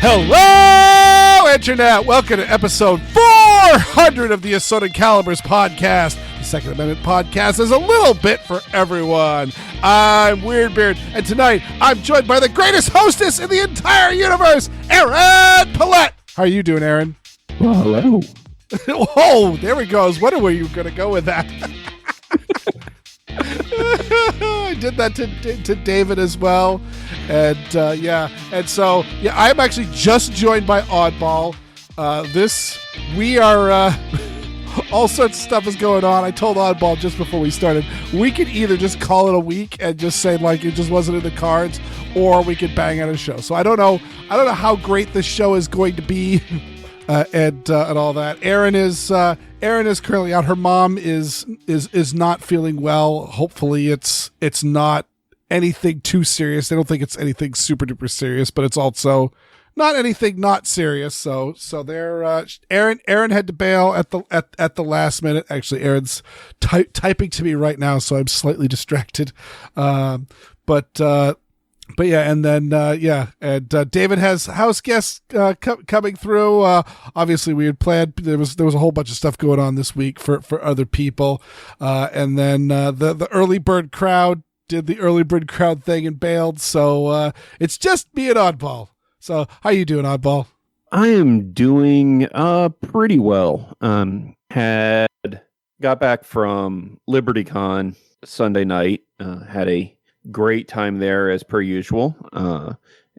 Hello, Internet! Welcome to episode 400 of the Assorted Calibers podcast. The Second Amendment podcast is a little bit for everyone. I'm Weer'd, and tonight I'm joined by the greatest hostess in the entire universe, Aaron Paulette. How are you doing, Aaron? Well, hello. Oh, there we go. I was wondering where you were going to go with that. I did that to David as well. And I'm actually just joined by Oddball. We are all sorts of stuff is going on. I told Oddball just before we started, we could either just call it a week and just say like it just wasn't in the cards, or we could bang out a show. So I don't know how great this show is going to be, and all that. Erin is currently out. Her mom is not feeling well. Hopefully it's not anything too serious. They don't think it's anything super duper serious, but it's also not anything not serious. So they're Aaron had to bail at the last minute. Actually, Aaron's typing to me right now, so I'm slightly distracted. But yeah, and then David has house guests coming through. Obviously, we had planned. There was a whole bunch of stuff going on this week for other people, and then the early bird crowd did the early bird crowd thing and bailed. So it's just me and Oddball. So how you doing, Oddball? I am doing pretty well. Got back from LibertyCon Sunday night. Had a great time there as per usual.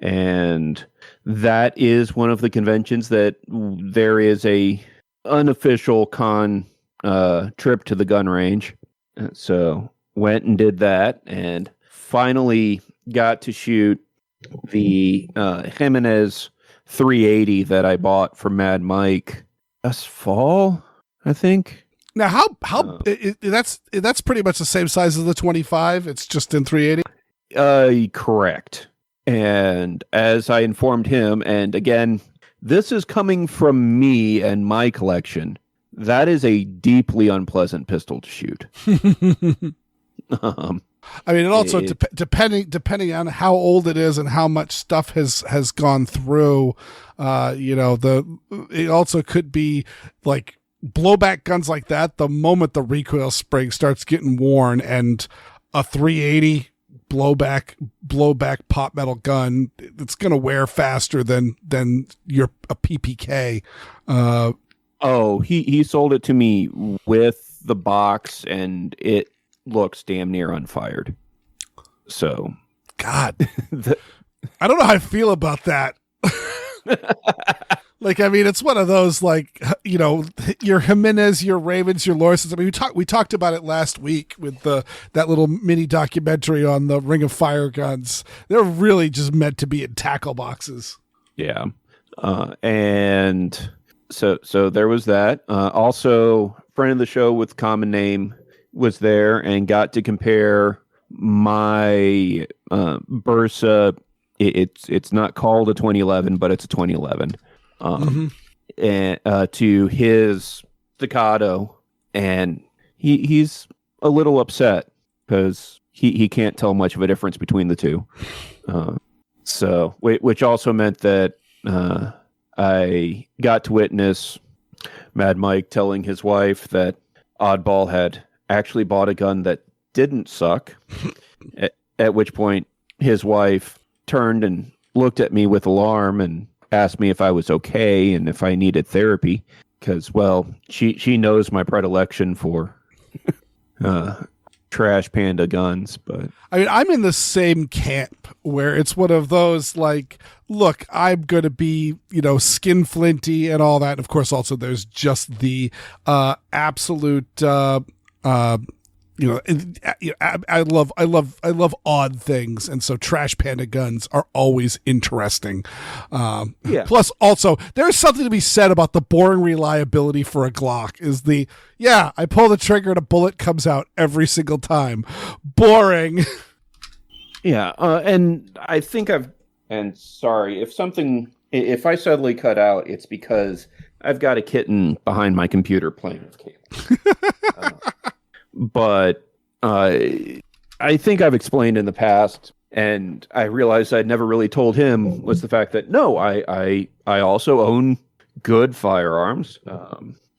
And that is one of the conventions that there is a unofficial con trip to the gun range. So went and did that and finally got to shoot the Jimenez 380 that I bought for Mad Mike last fall, I think. Now, that's pretty much the same size as the 25. It's just in 380. Correct. And as I informed him, and again, this is coming from me and my collection, that is a deeply unpleasant pistol to shoot. I mean, it also depending on how old it is and how much stuff has gone through. It also could be like blowback guns like that. The moment the recoil spring starts getting worn, and a 380 blowback pop metal gun, it's gonna wear faster than a PPK. He sold it to me with the box, and it looks damn near unfired. So, God, I don't know how I feel about that. Like, I mean, it's one of those, like, you know, your Jimenez, your Ravens, your Lorsons. I mean, we talked about it last week with that little mini documentary on the Ring of Fire guns. They're really just meant to be in tackle boxes. Yeah, and so there was that. Also, friend of the show with common name was there and got to compare my Bursa. It's not called a 2011, but it's a 2011. And to his Staccato, and he's a little upset because he can't tell much of a difference between the two. So which also meant that I got to witness Mad Mike telling his wife that Oddball had actually bought a gun that didn't suck, at which point his wife turned and looked at me with alarm and asked me if I was okay and if I needed therapy, because, well, she knows my predilection for trash panda guns. But I mean, I'm in the same camp where it's one of those, like, look, I'm going to be, you know, skin flinty and all that. And of course, also there's just the absolute I love odd things, and so Trash Panda guns are always interesting. Plus, also, there's something to be said about the boring reliability for a Glock. I pull the trigger and a bullet comes out every single time. Boring. Yeah, and I think sorry if I suddenly cut out, it's because I've got a kitten behind my computer playing with cables. But I think I've explained in the past, and I realized I'd never really told him, was the fact that, no, I also own good firearms.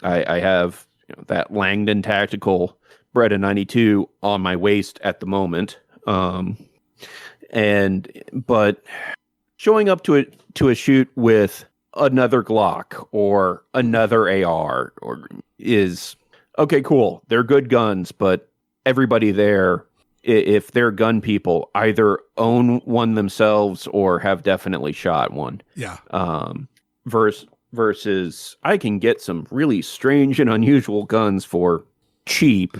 I have that Langdon Tactical bred in 92 on my waist at the moment. But showing up to a shoot with another Glock or another AR is okay, cool. They're good guns, but everybody there, if they're gun people, either own one themselves or have definitely shot one. Yeah. Versus I can get some really strange and unusual guns for cheap.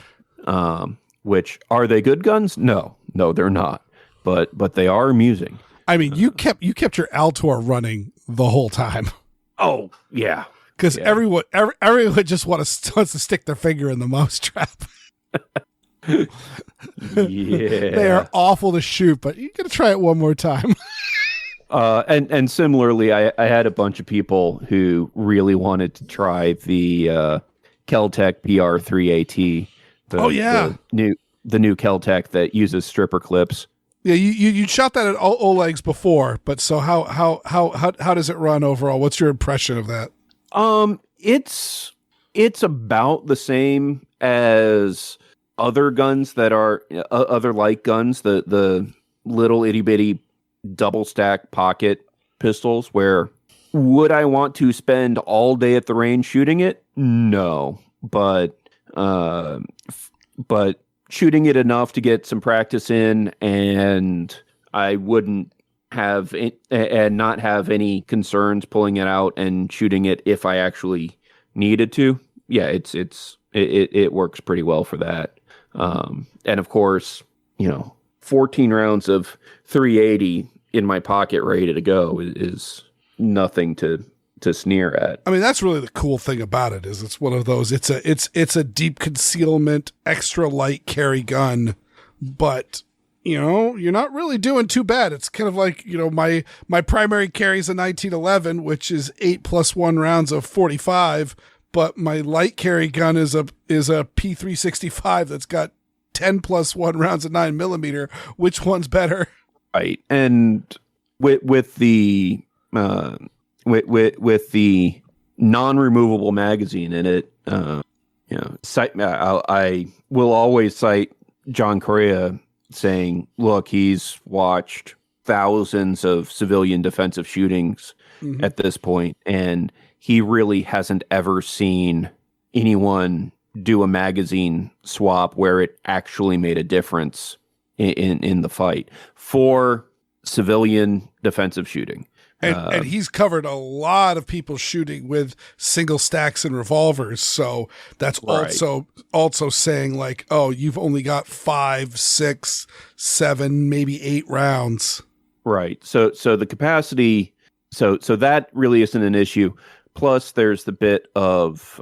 Which, are they good guns? No, they're not. But they are amusing. I mean, you kept your Altor running the whole time. Oh yeah, because everyone just wants to stick their finger in the mousetrap. Yeah, they are awful to shoot, but you gotta try it one more time. And similarly, I had a bunch of people who really wanted to try the Keltec PR3AT. The new Keltec that uses stripper clips. Yeah, you shot that at Oleg's before, but so how does it run overall? What's your impression of that? It's about the same as other guns that are other light guns, the little itty bitty double stack pocket pistols. Where would I want to spend all day at the range shooting it? No, but shooting it enough to get some practice in, and I wouldn't have and not have any concerns pulling it out and shooting it if I actually needed to. Yeah, it works pretty well for that. And of course, 14 rounds of 380 in my pocket ready to go is nothing to sneer at. I mean, that's really the cool thing about it, is it's one of those, it's a deep concealment, extra light carry gun, but you're not really doing too bad. It's kind of like, my primary carry is a 1911, which is 8+1 rounds of 45, but my light carry gun is a P365 that's got 10+1 rounds of 9mm. Which one's better? Right. And with the with the non-removable magazine in it, I will always cite John Correa saying, look, he's watched thousands of civilian defensive shootings at this point, and he really hasn't ever seen anyone do a magazine swap where it actually made a difference in the fight for civilian defensive shooting. And he's covered a lot of people shooting with single stacks and revolvers. So that's right. also saying like, oh, you've only got 5, 6, 7, maybe 8 rounds. Right. So the capacity, so that really isn't an issue. Plus there's the bit of,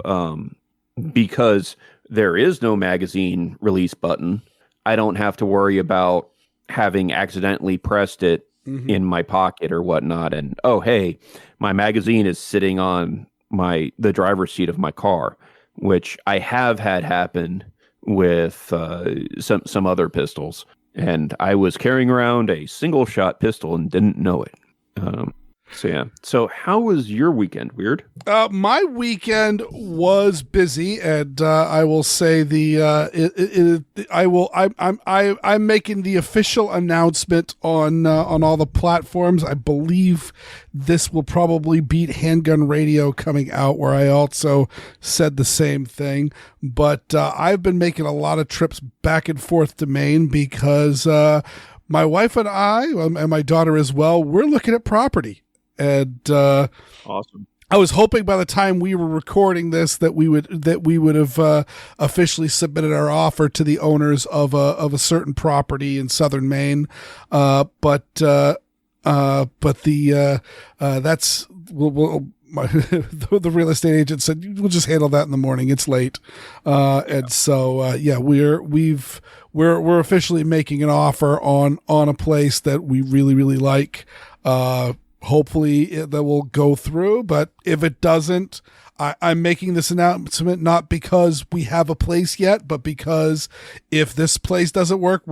because there is no magazine release button, I don't have to worry about having accidentally pressed it in my pocket or whatnot, and oh hey, my magazine is sitting on the driver's seat of my car, which I have had happen with some other pistols, and I was carrying around a single shot pistol and didn't know it. So yeah. So how was your weekend, Weer'd? My weekend was busy, and I will say I'm making the official announcement on all the platforms. I believe this will probably beat Handgun Radio coming out, where I also said the same thing. But I've been making a lot of trips back and forth to Maine because my wife and I, and my daughter as well, we're looking at property. And awesome. I was hoping by the time we were recording this that we would have officially submitted our offer to the owners of a certain property in southern Maine, but the real estate agent said we'll just handle that in the morning. It's late, and so we're officially making an offer on a place that we really like. Hopefully that will go through, but if it doesn't, I'm making this announcement not because we have a place yet, but because if this place doesn't work,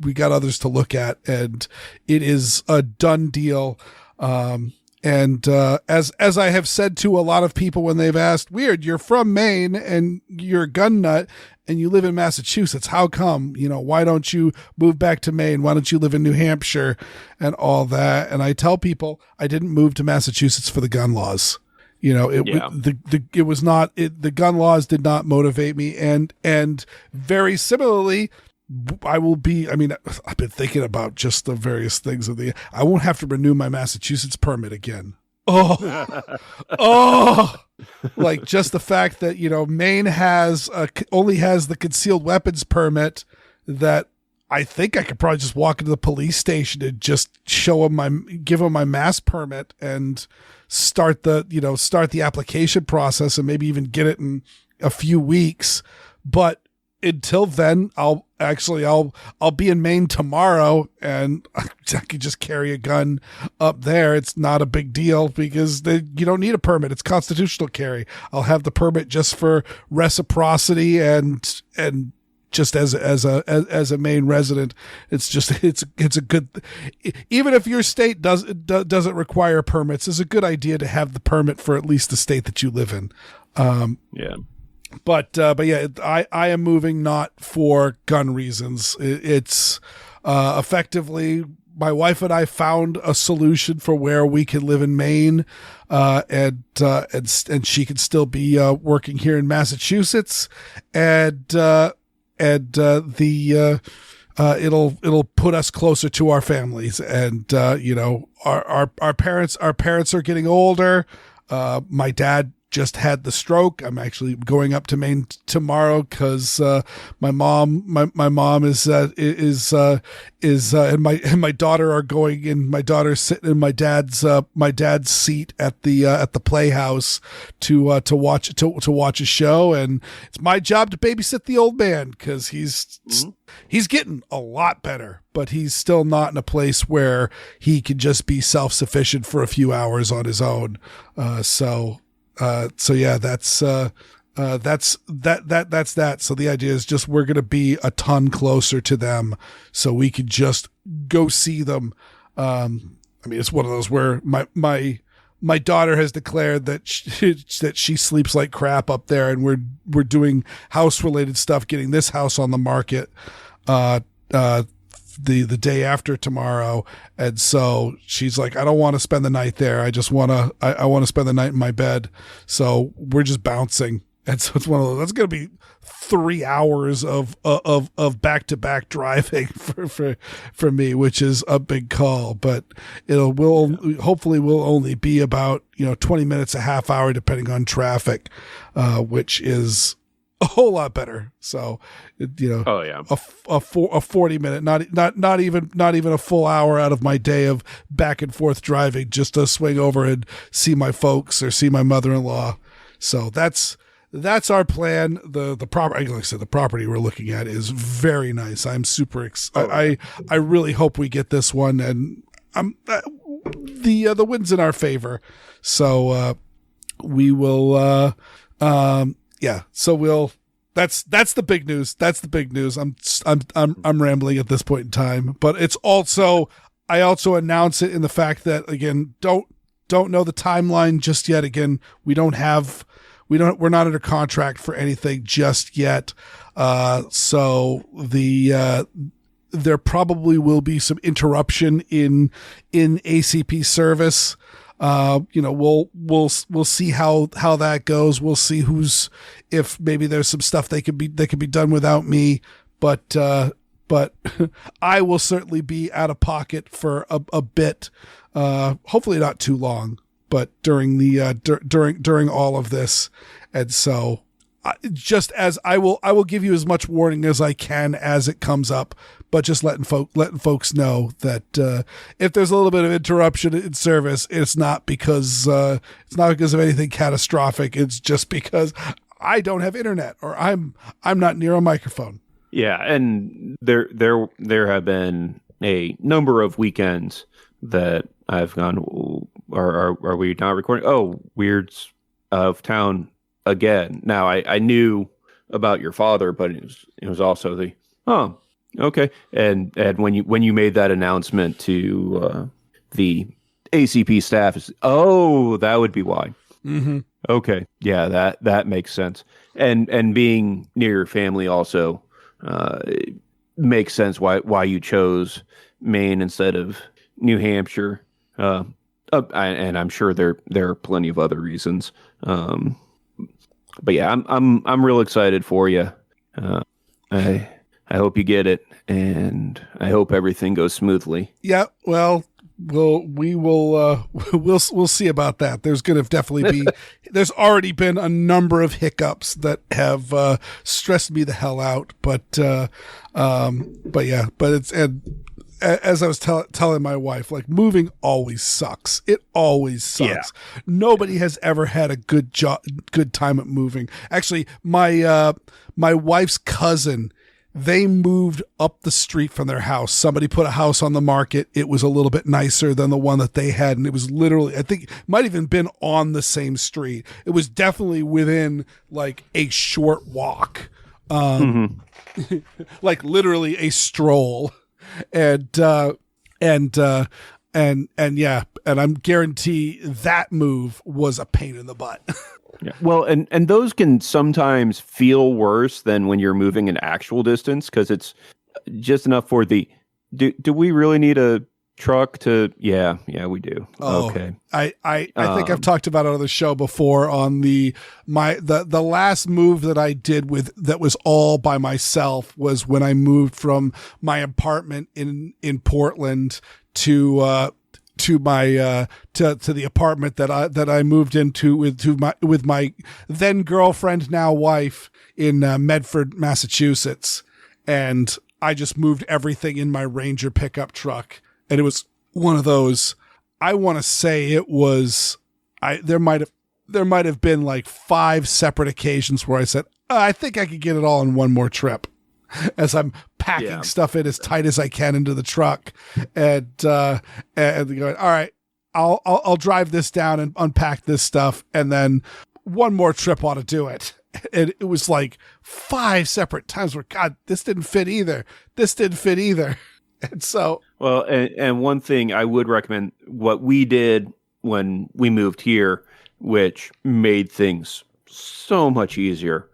we got others to look at, and it is a done deal. And as I have said to a lot of people when they've asked, Weer'd, you're from Maine and you're a gun nut and you live in Massachusetts. How come? Why don't you move back to Maine? Why don't you live in New Hampshire and all that? And I tell people I didn't move to Massachusetts for the gun laws. The gun laws did not motivate me. And very similarly, I've been thinking about just the various things I won't have to renew my Massachusetts permit again. Like just the fact that, Maine only has the concealed weapons permit that I think I could probably just walk into the police station and just give them my mass permit and start the application process and maybe even get it in a few weeks. But until then, I'll be in Maine tomorrow and I could just carry a gun up there. It's not a big deal because you don't need a permit. It's constitutional carry. I'll have the permit just for reciprocity and just as a Maine resident. It's a good, even if your state doesn't require permits, it's a good idea to have the permit for at least the state that you live in. But yeah, I am moving not for gun reasons. It's effectively my wife and I found a solution for where we can live in Maine, and she can still be working here in Massachusetts, and it'll put us closer to our families, and our parents are getting older. My dad just had the stroke. I'm actually going up to Maine tomorrow because my mom is and my daughter are going, and my daughter's sitting in my dad's seat at the playhouse to watch a show, and it's my job to babysit the old man because he's getting a lot better, but he's still not in a place where he can just be self-sufficient for a few hours on his own. So yeah, that's that. So the idea is just we're going to be a ton closer to them so we could just go see them. It's one of those where my daughter has declared that she sleeps like crap up there, and we're doing house related stuff, getting this house on the market, the day after tomorrow. And so she's like, I don't want to spend the night there. I want to spend the night in my bed. So we're just bouncing. And so it's one of those, that's going to be 3 hours of back-to-back driving for me, which is a big call, but hopefully will only be about, 20 minutes, a half hour, depending on traffic, which is a whole lot better. So, oh yeah, a 40-minute, not even a full hour out of my day of back and forth driving just to swing over and see my folks or see my mother-in-law. So that's our plan. The property, like I said, the property we're looking at is very nice. I'm super excited. I really hope we get this one, and the wind's in our favor. So we will. Yeah. So that's the big news. That's the big news. I'm rambling at this point in time, but it's also, I also announce it in the fact that, again, don't know the timeline just yet. Again, we're not under contract for anything just yet. So there probably will be some interruption in ACP service. We'll see how that goes. We'll see if maybe there's some stuff that could be done without me, but I will certainly be out of pocket for a bit. Hopefully not too long, but during the during all of this. And so just as I will give you as much warning as I can as it comes up, but just letting folks know that if there's a little bit of interruption in service, it's not because of anything catastrophic. It's just because I don't have internet or I'm not near a microphone. Yeah, and there have been a number of weekends that I've gone. Are we not recording? Oh, Weer'd's out of town again. Now I knew about your father, but it was also okay. And when you made that announcement to the ACP staff, that would be why. Mm-hmm. Okay, yeah, that makes sense. And being near your family also it makes sense why you chose Maine instead of New Hampshire. And I'm sure there are plenty of other reasons. But yeah, I'm real excited for you. I hope you get it, and I hope everything goes smoothly. Yeah, well, we'll see about that. There's going to definitely be. There's already been a number of hiccups that have stressed me the hell out. But it's, and as I was telling my wife, like, moving always sucks. It always sucks. Yeah. Nobody has ever had a good time at moving. Actually, my wife's cousin, they moved up the street from their house. Somebody put a house on the market. It was a little bit nicer than the one that they had. And it was literally, I think it might even been on the same street. It was definitely within like a short walk. Like literally a stroll. And yeah, and I'm guarantee that move was a pain in the butt. Yeah. Well, and those can sometimes feel worse than when you're moving an actual distance, because it's just enough for the do we really need a truck to yeah we do. Oh, okay. I think I've talked about it on the show before on the last move that I did that was all by myself was when I moved from my apartment in Portland to the apartment that I moved into with my then girlfriend, now wife, in Medford, Massachusetts. And I just moved everything in my Ranger pickup truck. And it was one of those, I want to say it was, there might have been like 5 separate occasions where I said, I think I could get it all in one more trip, as I'm packing stuff in as tight as I can into the truck, and going, all right, I'll drive this down and unpack this stuff, and then one more trip ought to do it. And it was like 5 separate times where, God, this didn't fit either. And so, well, and one thing I would recommend, what we did when we moved here, which made things so much easier,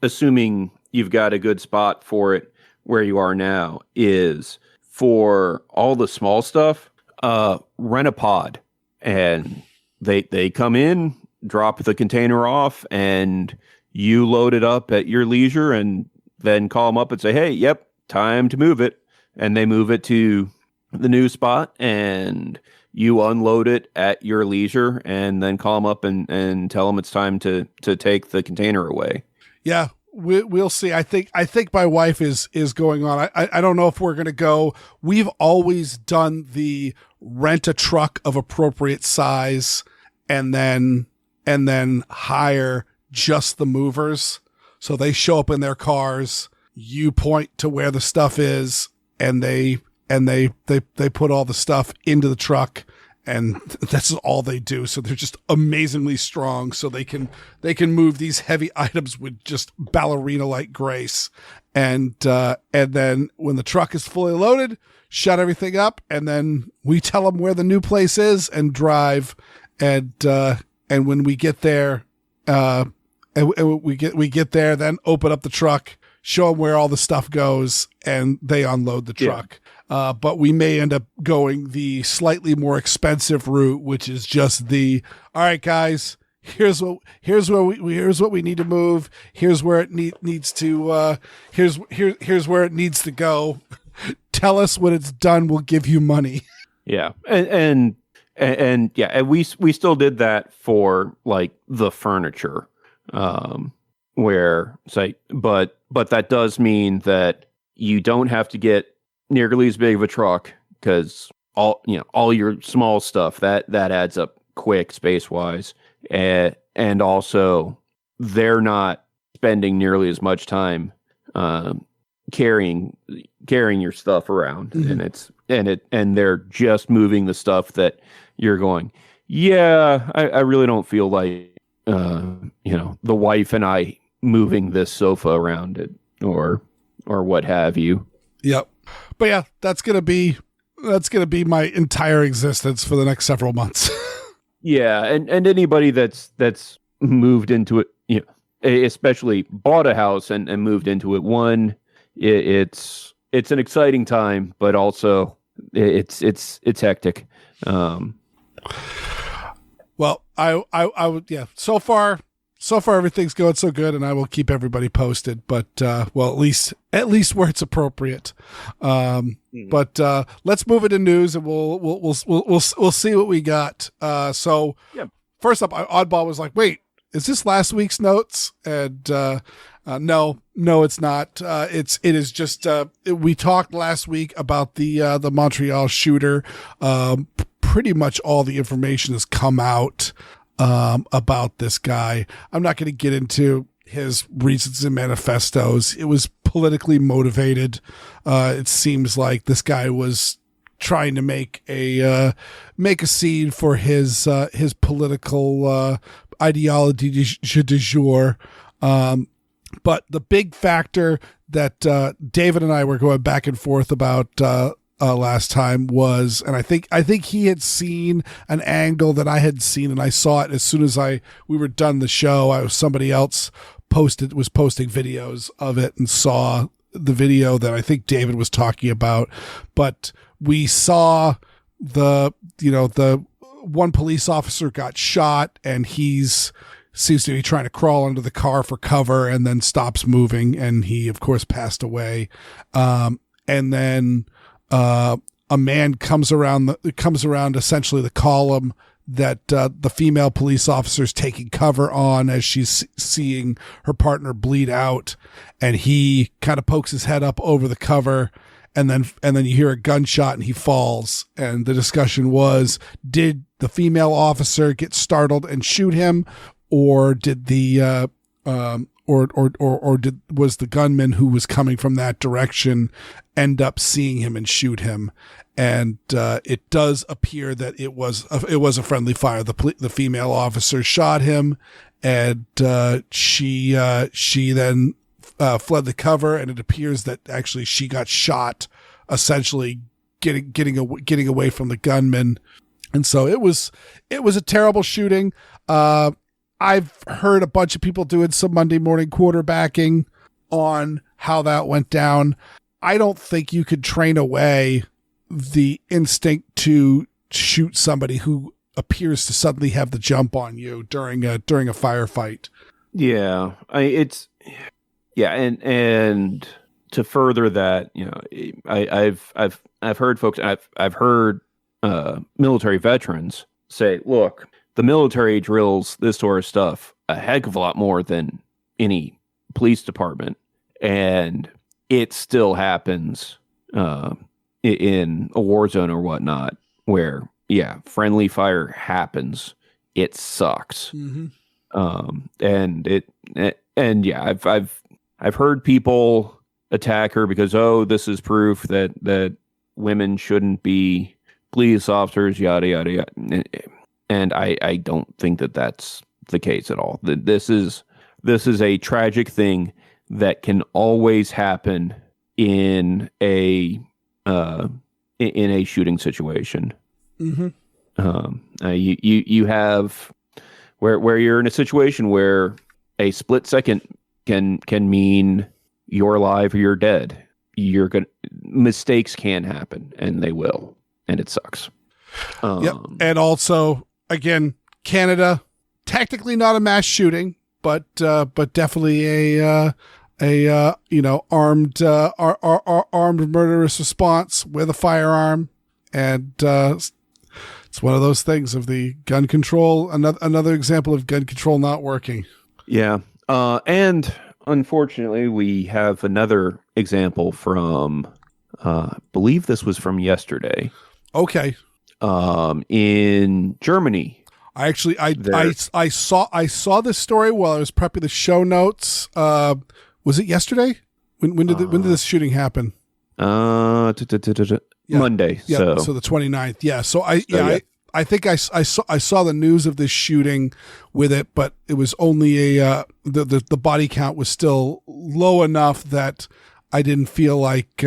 assuming you've got a good spot for it where you are now, is for all the small stuff, rent a pod, and they come in, drop the container off, and you load it up at your leisure, and then call them up and say, hey, yep, time to move it. And they move it to the new spot, and you unload it at your leisure, and then call them up and tell them it's time to take the container away. Yeah, we'll see. I think my wife is going on. I don't know if we're going to go. We've always done the rent a truck of appropriate size and then hire just the movers. So they show up in their cars, you point to where the stuff is, and they put all the stuff into the truck, and that's all they do. So they're just amazingly strong. So they can move these heavy items with just ballerina-like grace. And then when the truck is fully loaded, shut everything up, and then we tell them where the new place is and drive. And when we get there, we get there, then open up the truck, show them where all the stuff goes, and they unload the truck. Yeah. But we may end up going the slightly more expensive route, which is just all right, guys, here's what we need to move. Here's where it needs to, here's where it needs to go. Tell us when it's done. We'll give you money. Yeah. And and yeah, and we still did that for like the furniture, where it's like, but that does mean that you don't have to get nearly as big of a truck, because all your small stuff that adds up quick space wise, and also they're not spending nearly as much time carrying your stuff around, mm-hmm. and they're just moving the stuff that you're going, yeah, I really don't feel like the wife and I moving this sofa around it, or what have you. Yep. But yeah, that's gonna be my entire existence for the next several months. Yeah, and anybody that's moved into it, especially bought a house and moved into it, it's an exciting time, but also it's hectic. Well, I would, yeah. So far everything's going so good, and I will keep everybody posted. But well, at least where it's appropriate. But let's move into news, and we'll see what we got. So yeah. First up, Oddball was like, "Wait, is this last week's notes?" And no, it's not. It is just we talked last week about the Montreal shooter. Pretty much all the information has come out about this guy. I'm not going to get into his reasons and manifestos. It was politically motivated. It seems like this guy was trying to make a scene for his political ideology du jour. But the big factor that David and I were going back and forth about last time was, and I think he had seen an angle that I had seen, and I saw it as soon as we were done the show. Somebody else was posting videos of it, and saw the video that I think David was talking about. But we saw the one police officer got shot, and seems to be trying to crawl under the car for cover, and then stops moving, and he of course passed away. And then a man comes around essentially the column that the female police officer is taking cover on as she's seeing her partner bleed out, and he kind of pokes his head up over the cover, and then you hear a gunshot and he falls. And the discussion was, did the female officer get startled and shoot him, or did the was the gunman who was coming from that direction end up seeing him and shoot him? And it does appear that it was a friendly fire. The female officer shot him, and she then fled the cover, and it appears that actually she got shot, essentially getting away from the gunman. And so it was a terrible shooting. I've heard a bunch of people doing some Monday morning quarterbacking on how that went down. I don't think you could train away the instinct to shoot somebody who appears to suddenly have the jump on you during a firefight. Yeah, and to further that, I've heard folks, I've heard military veterans say, look, the military drills this sort of stuff a heck of a lot more than any police department, and it still happens in a war zone or whatnot, where friendly fire happens. It sucks. Mm-hmm. I've heard people attack her because, this is proof that women shouldn't be police officers, yada yada yada. And I don't think that that's the case at all. This is a tragic thing that can always happen in a shooting situation. Mm-hmm. You have where you're in a situation where a split second can mean you're alive or you're dead. Mistakes can happen, and they will, and it sucks. Yep. And also, again, Canada, technically not a mass shooting, but definitely a armed murderous response with a firearm, and It's one of those things of the gun control. Another example of gun control not working. Yeah. And unfortunately, we have another example from, believe this was from yesterday. Okay. In Germany. I saw this story while I was prepping the show notes. Was it yesterday? When did this shooting happen? Monday. Yeah, so the 29th. Yeah. So I think I saw the news of this shooting with it, but it was only the body count was still low enough that I didn't feel like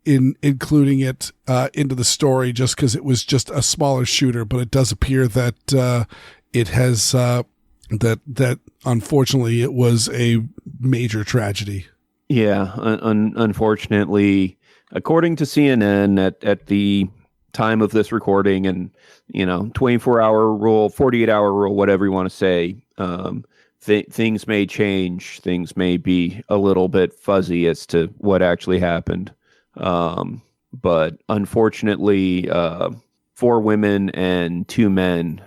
including it into the story just because it was just a smaller shooter. But it does appear that it has that unfortunately it was a major tragedy. Yeah, unfortunately, according to CNN, at the time of this recording, and 24-hour rule, 48-hour rule, whatever you want to say, things may change. Things may be a little bit fuzzy as to what actually happened. But unfortunately, 4 women and 2 men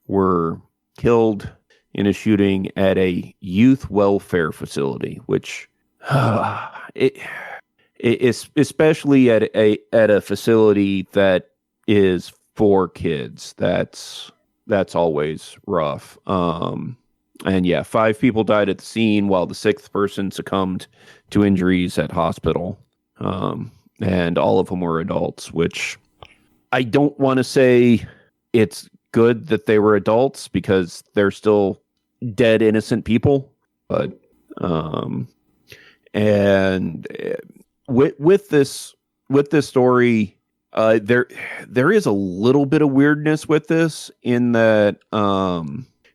were killed in a shooting at a youth welfare facility, which it is especially at a facility that is for kids. That's always rough. And yeah, 5 people died at the scene while the 6th person succumbed to injuries at hospital. And all of them were adults, which I don't want to say it's good that they were adults because they're still dead, innocent people. But, and with this story, there is a little bit of weirdness with this in that,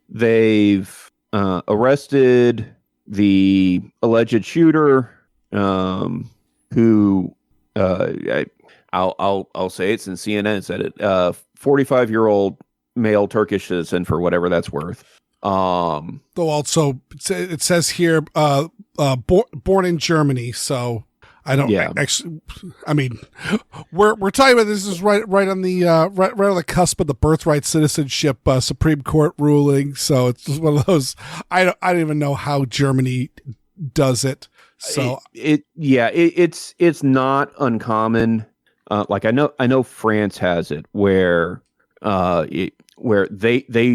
they've, arrested the alleged shooter, who, I'll say it since CNN said it, 45-year-old male Turkish citizen for whatever that's worth. Though also it says here, born in Germany. So I don't actually, I mean, we're talking about this is right on the, right on the cusp of the birthright citizenship, Supreme Court ruling. So it's just one of those, I don't even know how Germany does it. So it's not uncommon. Like I know France has it where they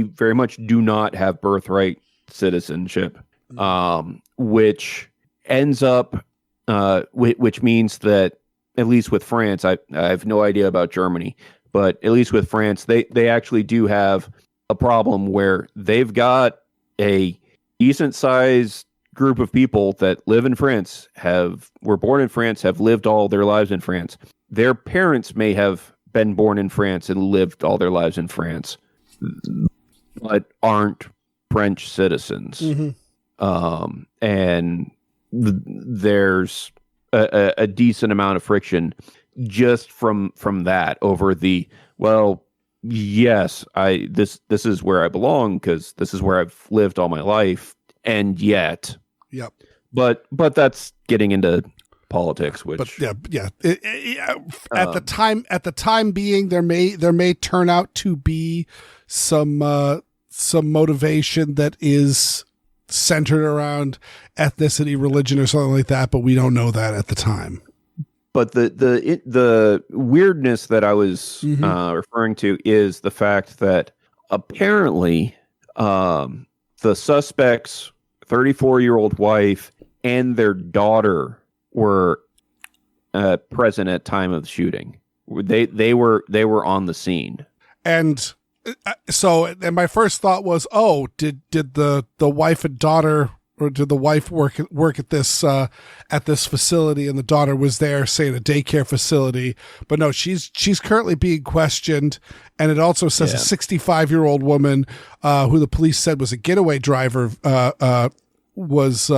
very much do not have birthright citizenship, which ends up, which means that at least with France, I have no idea about Germany, but at least with France, they actually do have a problem where they've got a decent sized group of people that live in France, were born in France, have lived all their lives in France. Their parents may have been born in France and lived all their lives in France, but aren't French citizens. Mm-hmm. And there's a decent amount of friction just from that over the, well, yes, this is where I belong because this is where I've lived all my life, and yet. Yep. But that's getting into politics, which. But yeah. At the time being, there may turn out to be some motivation that is centered around ethnicity, religion, or something like that, but we don't know that at the time. But the weirdness that I was referring to is the fact that apparently the suspect's 34-year-old wife and their daughter were present at time of the shooting. They were on the scene. And so my first thought was, oh, did the wife and daughter, or did the wife work at this facility and the daughter was there, say, in a daycare facility? But no, she's currently being questioned, and it also says a 65-year-old woman who the police said was a getaway driver was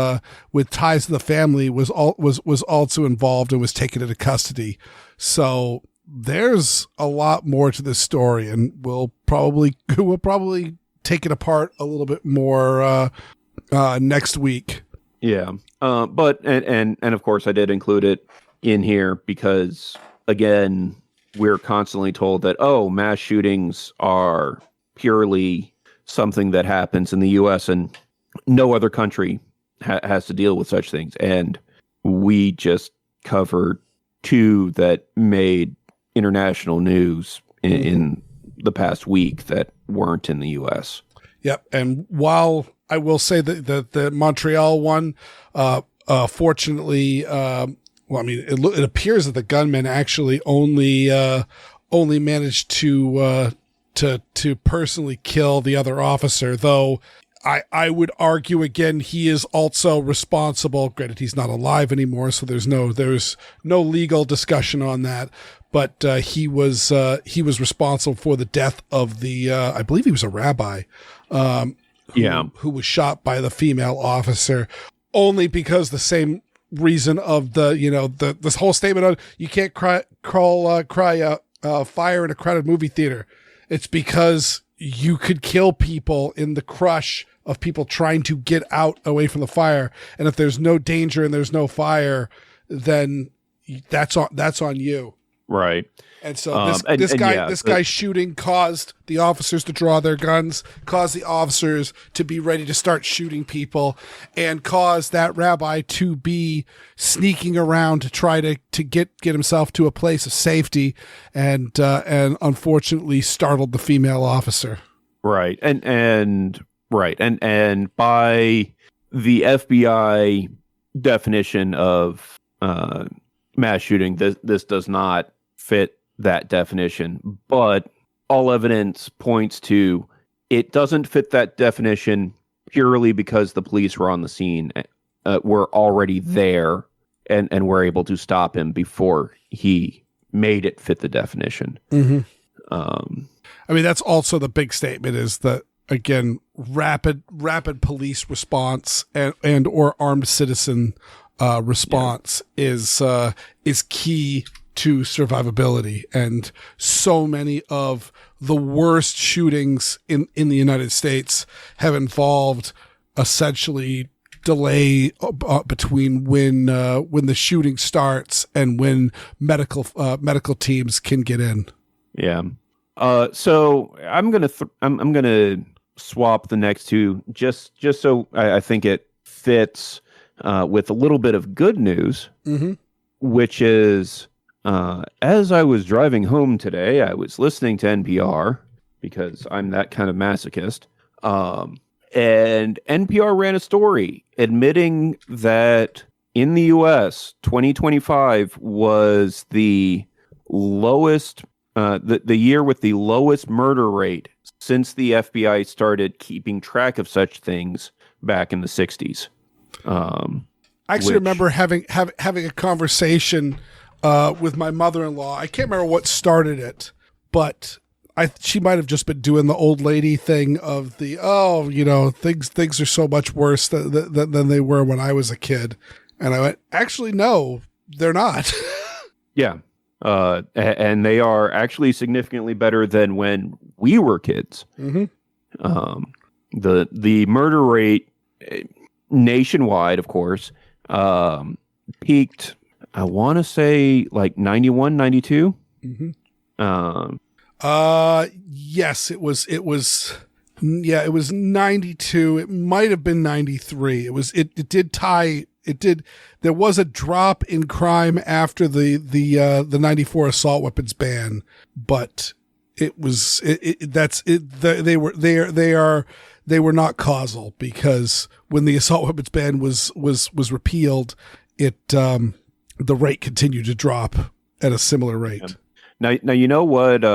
with ties to the family was also involved and was taken into custody. So there's a lot more to this story, and we'll probably take it apart a little bit more next week. Yeah. But of course I did include it in here because, again, we're constantly told that, oh, mass shootings are purely something that happens in the U.S. and no other country has to deal with such things. And we just covered two that made international news in the past week that weren't in the U.S. Yep. And while I will say that the Montreal one, fortunately, well, I mean, it appears that the gunman actually only managed to personally kill the other officer, though I would argue again he is also responsible. Granted, he's not alive anymore, so there's no legal discussion on that. But he was responsible for the death of the I believe he was a rabbi, who was shot by the female officer, only because the same reason of this whole statement of you can't cry fire in a crowded movie theater. It's because you could kill people in the crush of people trying to get out away from the fire, and if there's no danger and there's no fire, then that's on you. Right. And so this guy's shooting caused the officers to draw their guns, caused the officers to be ready to start shooting people, and caused that rabbi to be sneaking around to try to get himself to a place of safety, and unfortunately startled the female officer. Right. And by the FBI definition of mass shooting, this does not fit that definition, but all evidence points to it doesn't fit that definition purely because the police were on the scene, were already there, and were able to stop him before he made it fit the definition. Mm-hmm. I mean, that's also the big statement, is that, again, rapid police response and or armed citizen response is key to survivability. And so many of the worst shootings in the United States have involved essentially delay between when the shooting starts and when medical teams can get in. Yeah. So I'm gonna swap the next two just so I think it fits with a little bit of good news, which is as I was driving home today, I was listening to NPR because I'm that kind of masochist. And NPR ran a story admitting that in the U.S., 2025 was the lowest, the year with the lowest murder rate since the FBI started keeping track of such things back in the 60s. I actually remember having a conversation with my mother-in-law. I can't remember what started it, but she might have just been doing the old lady thing of the, things are so much worse than they were when I was a kid. And I went, actually, no, they're not. Yeah. And they are actually significantly better than when we were kids. Mm-hmm. The murder rate nationwide, of course, peaked, I want to say like 91, 92. Mm-hmm. Yes, it was 92. It might have been 93. There was a drop in crime after the 94 assault weapons ban, but they were not causal, because when the assault weapons ban was repealed, the rate continued to drop at a similar rate. Now you know what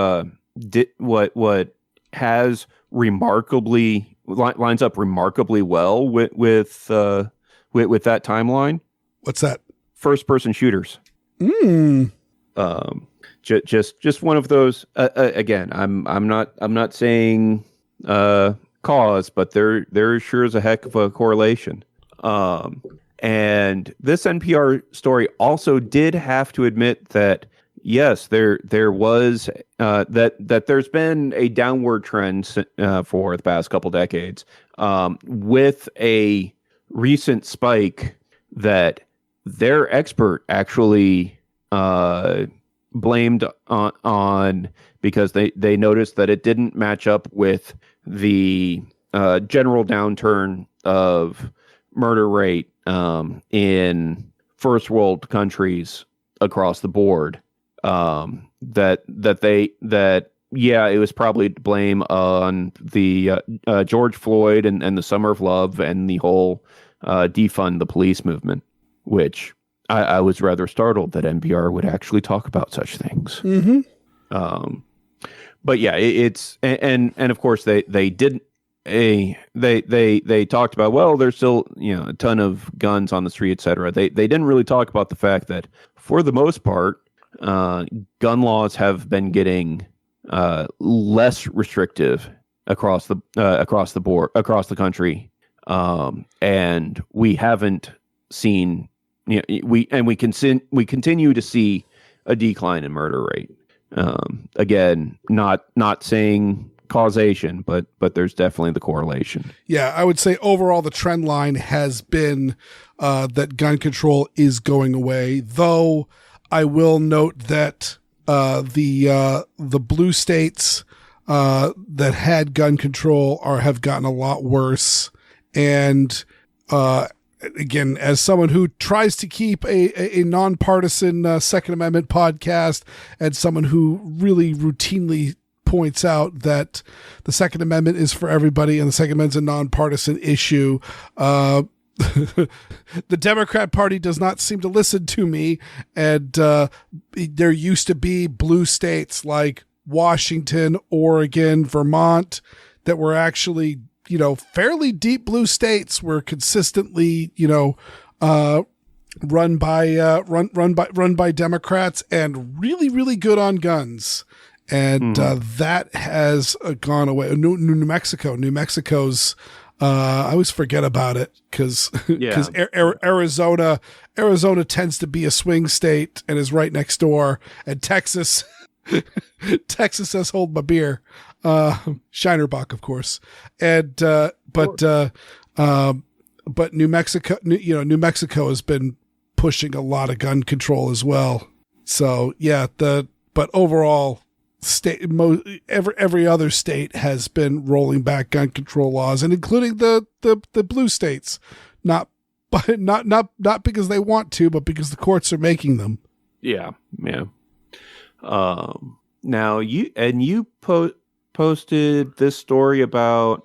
has remarkably lines up remarkably well with that timeline. What's that? First person shooters. Just one of those. Again, I'm not saying cause, but there sure is a heck of a correlation. And this NPR story also did have to admit that, yes, there was that there's been a downward trend for the past couple decades, with a recent spike that their expert actually blamed on because they noticed that it didn't match up with the general downturn of murder rate in first world countries across the board. That it was probably to blame on the George Floyd and the Summer of Love and the whole defund the police movement, which I was rather startled that NPR would actually talk about such things. Mm-hmm. But yeah, it's and of course they didn't. They talked about, well, there's still a ton of guns on the street, etc. They didn't really talk about the fact that for the most part, gun laws have been getting less restrictive across the board across the country, and we haven't seen we continue to see a decline in murder rate. Again, not saying causation, but there's definitely the correlation. Yeah, I would say overall the trend line has been that gun control is going away, though I will note that the blue states that had gun control have gotten a lot worse. And again, as someone who tries to keep a nonpartisan Second Amendment podcast, and someone who really routinely points out that the Second Amendment is for everybody and the Second Amendment is a nonpartisan issue, the Democrat Party does not seem to listen to me. And there used to be blue states like Washington, Oregon, Vermont that were actually, fairly deep blue states, were consistently, run by Democrats and really, really good on guns. And that has gone away. New Mexico's, I always forget about it because Arizona tends to be a swing state and is right next door, and Texas says hold my beer, Shinerbach, of course, and but New Mexico has been pushing a lot of gun control as well. So yeah, but overall, every other state has been rolling back gun control laws, and including the blue states, not because they want to, but because the courts are making them. Yeah. Now you posted this story about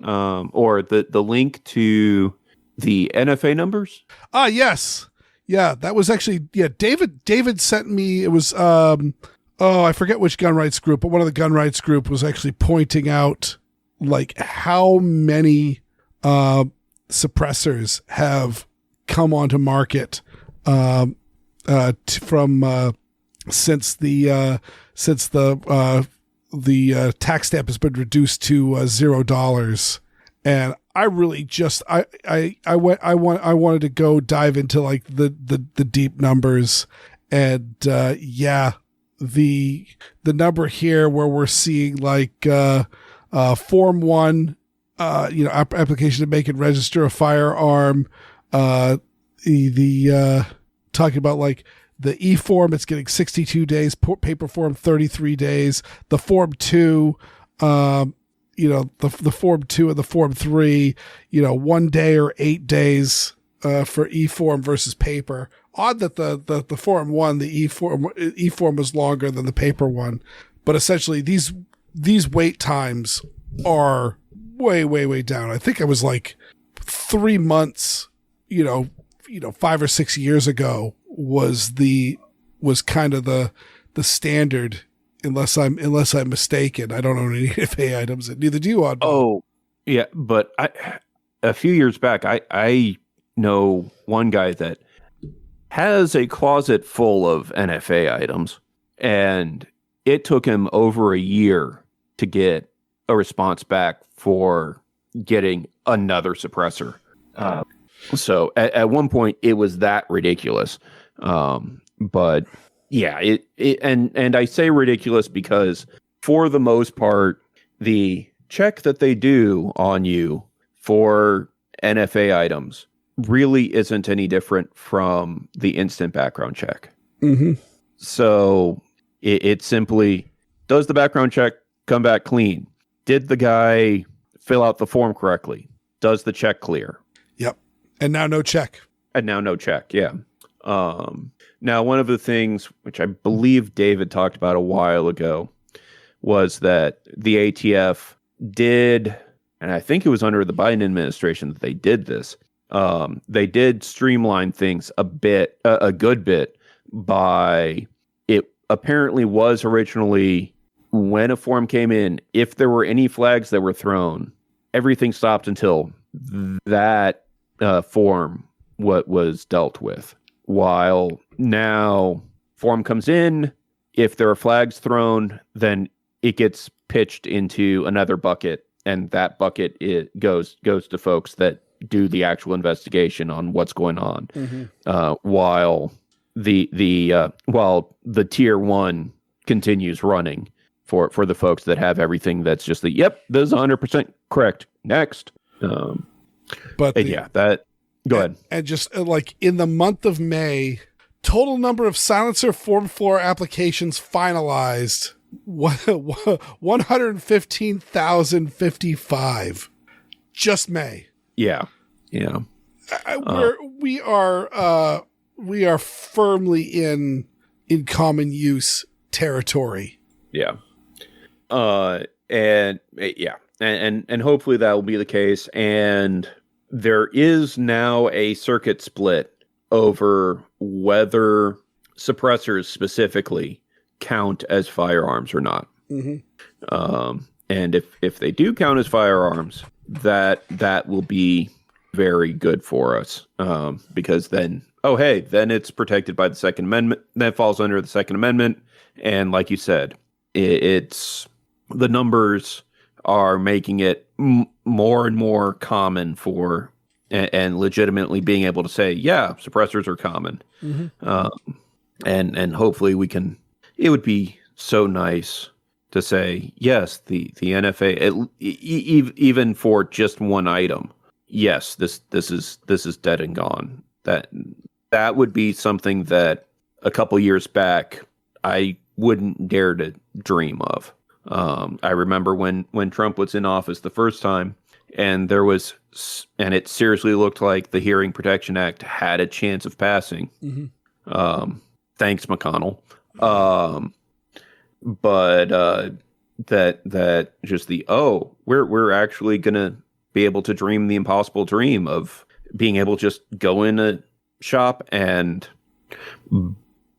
or the link to the NFA numbers. Yes, yeah, that was actually David sent me. It was I forget which gun rights group, but one of the gun rights group was actually pointing out like how many suppressors have come onto market since the tax stamp has been reduced to $0. And I really just I wanted to go dive into like the deep numbers, and the number here where we're seeing like Form 1, application to make and register a firearm, talking about like the E-form, it's getting 62 days, paper form 33 days, the Form 2, the Form 2 and the Form 3, 1 day or 8 days for E-form versus paper. Odd that the Form 1, the E-form was longer than the paper one, but essentially these wait times are way, way, way down. I think it was like 3 months, 5 or 6 years ago was kind of the standard, unless I'm mistaken. I don't own any NFA items, and neither do you, Oddball. Oh, yeah, but a few years back, I know one guy that has a closet full of NFA items, and it took him over a year to get a response back for getting another suppressor. So at one point it was that ridiculous. But yeah, and I say ridiculous because for the most part, the check that they do on you for NFA items really isn't any different from the instant background check. Mm-hmm. So It's simply, does the background check come back clean? Did the guy fill out the form correctly? Does the check clear? Yep. And now no check. Yeah. Now, one of the things which I believe David talked about a while ago was that the ATF did, and I think it was under the Biden administration that they did this. They did streamline things a good bit by, it apparently was originally, when a form came in, if there were any flags that were thrown, everything stopped until that form was dealt with. While now, form comes in, if there are flags thrown, then it gets pitched into another bucket, and that bucket goes to folks that do the actual investigation on what's going on. While the tier 1 continues running for the folks that have everything that's just yep, this is 100% correct. Next. Go ahead. And just like in the month of May, total number of silencer form 4 applications finalized, 115,055. Just May. Yeah. We are firmly in common use territory. Yeah. And hopefully that will be the case. And there is now a circuit split over whether suppressors specifically count as firearms or not. And if they do count as firearms, that will be very good for us, because then it's protected by the Second Amendment. That falls under the Second Amendment, and like you said, it's the numbers are making it more and more common for and legitimately being able to say, yeah, suppressors are common, and hopefully we can. It would be so nice to say, yes, the NFA, even for just one item, yes, this is dead and gone. That would be something that a couple years back I wouldn't dare to dream of. I remember when Trump was in office the first time, and it seriously looked like the Hearing Protection Act had a chance of passing. Thanks, McConnell. But that just we're actually gonna be able to dream the impossible dream of being able to just go in a shop and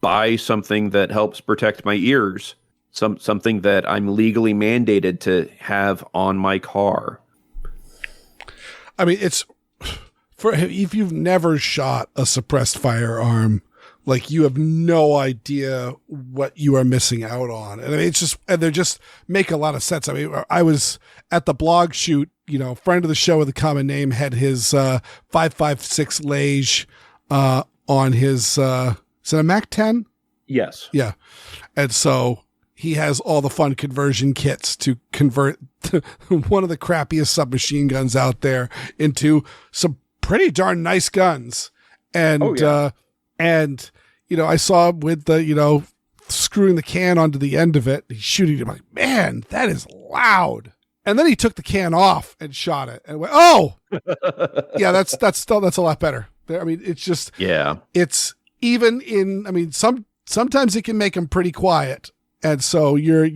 buy something that helps protect my ears, something that I'm legally mandated to have on my car. I mean, it's if you've never shot a suppressed firearm, like, you have no idea what you are missing out on. And I mean, they just make a lot of sense. I mean, I was at the blog shoot, friend of the show with a common name had his 5.56 Lage on his, is it a Mac 10? Yes. Yeah. And so he has all the fun conversion kits to convert one of the crappiest submachine guns out there into some pretty darn nice guns. And, I saw him with the, screwing the can onto the end of it. He's shooting it. I'm like, man, that is loud. And then he took the can off and shot it and went, oh, yeah, that's a lot better. I mean, it's just, it's even in, I mean, sometimes it can make them pretty quiet. And so you're,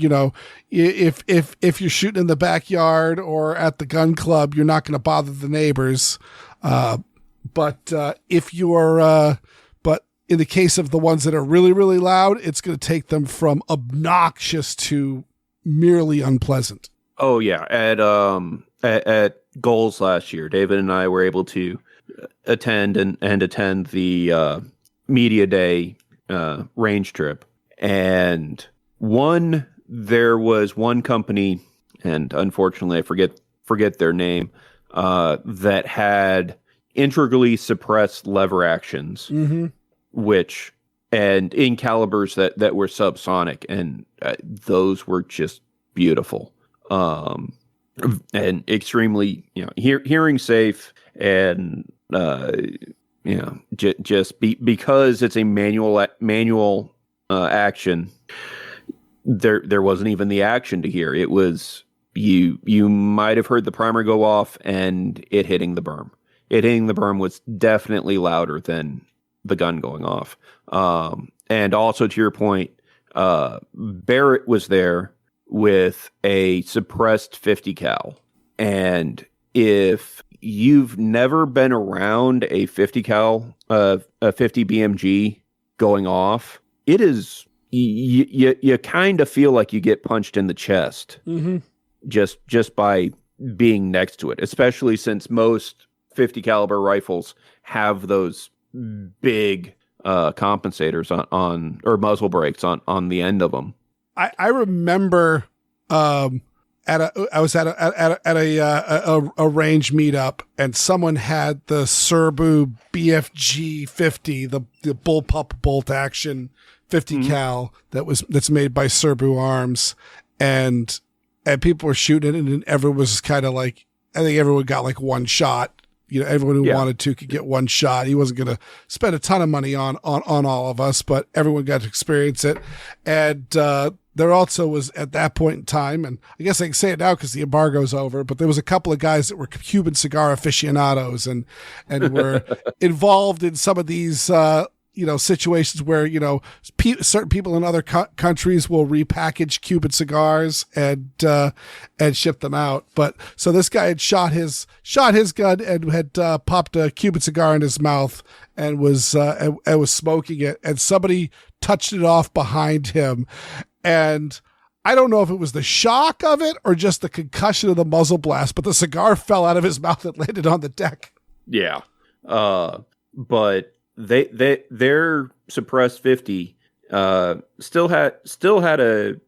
if you're shooting in the backyard or at the gun club, you're not going to bother the neighbors. But if you're, but in the case of the ones that are really, really loud, it's going to take them from obnoxious to merely unpleasant. Oh yeah. At Goals last year, David and I were able to attend the media day range trip. And there was one company, and unfortunately I forget their name, that had integrally suppressed lever actions, which, and in calibers that were subsonic, and those were just beautiful, and extremely, hearing safe, and just because it's a manual action, there wasn't even the action to hear. It was you might have heard the primer go off and it hitting the berm. It hitting the berm was definitely louder than the gun going off. And also to your point, Barrett was there with a suppressed 50 cal. And if you've never been around a 50 cal, a 50 BMG going off, it is, you kind of feel like you get punched in the chest just by being next to it, especially since most 50 caliber rifles have those big compensators on or muzzle brakes on the end of them. I remember I was at a range meetup, and someone had the Serbu BFG 50, the bullpup bolt action 50 cal that's made by Serbu Arms, and people were shooting it, and everyone was kind of like, I think everyone got like one shot. Everyone who wanted to could get one shot. He wasn't going to spend a ton of money on all of us, but everyone got to experience it. And there also was, at that point in time, and I guess I can say it now because the embargo's over, but there was a couple of guys that were Cuban cigar aficionados and were involved in some of these situations where, certain people in other countries will repackage Cuban cigars and ship them out. But so this guy had shot his gun and had popped a Cuban cigar in his mouth and was smoking it, and somebody touched it off behind him. And I don't know if it was the shock of it or just the concussion of the muzzle blast, but the cigar fell out of his mouth and landed on the deck. Yeah. But their suppressed 50 still had a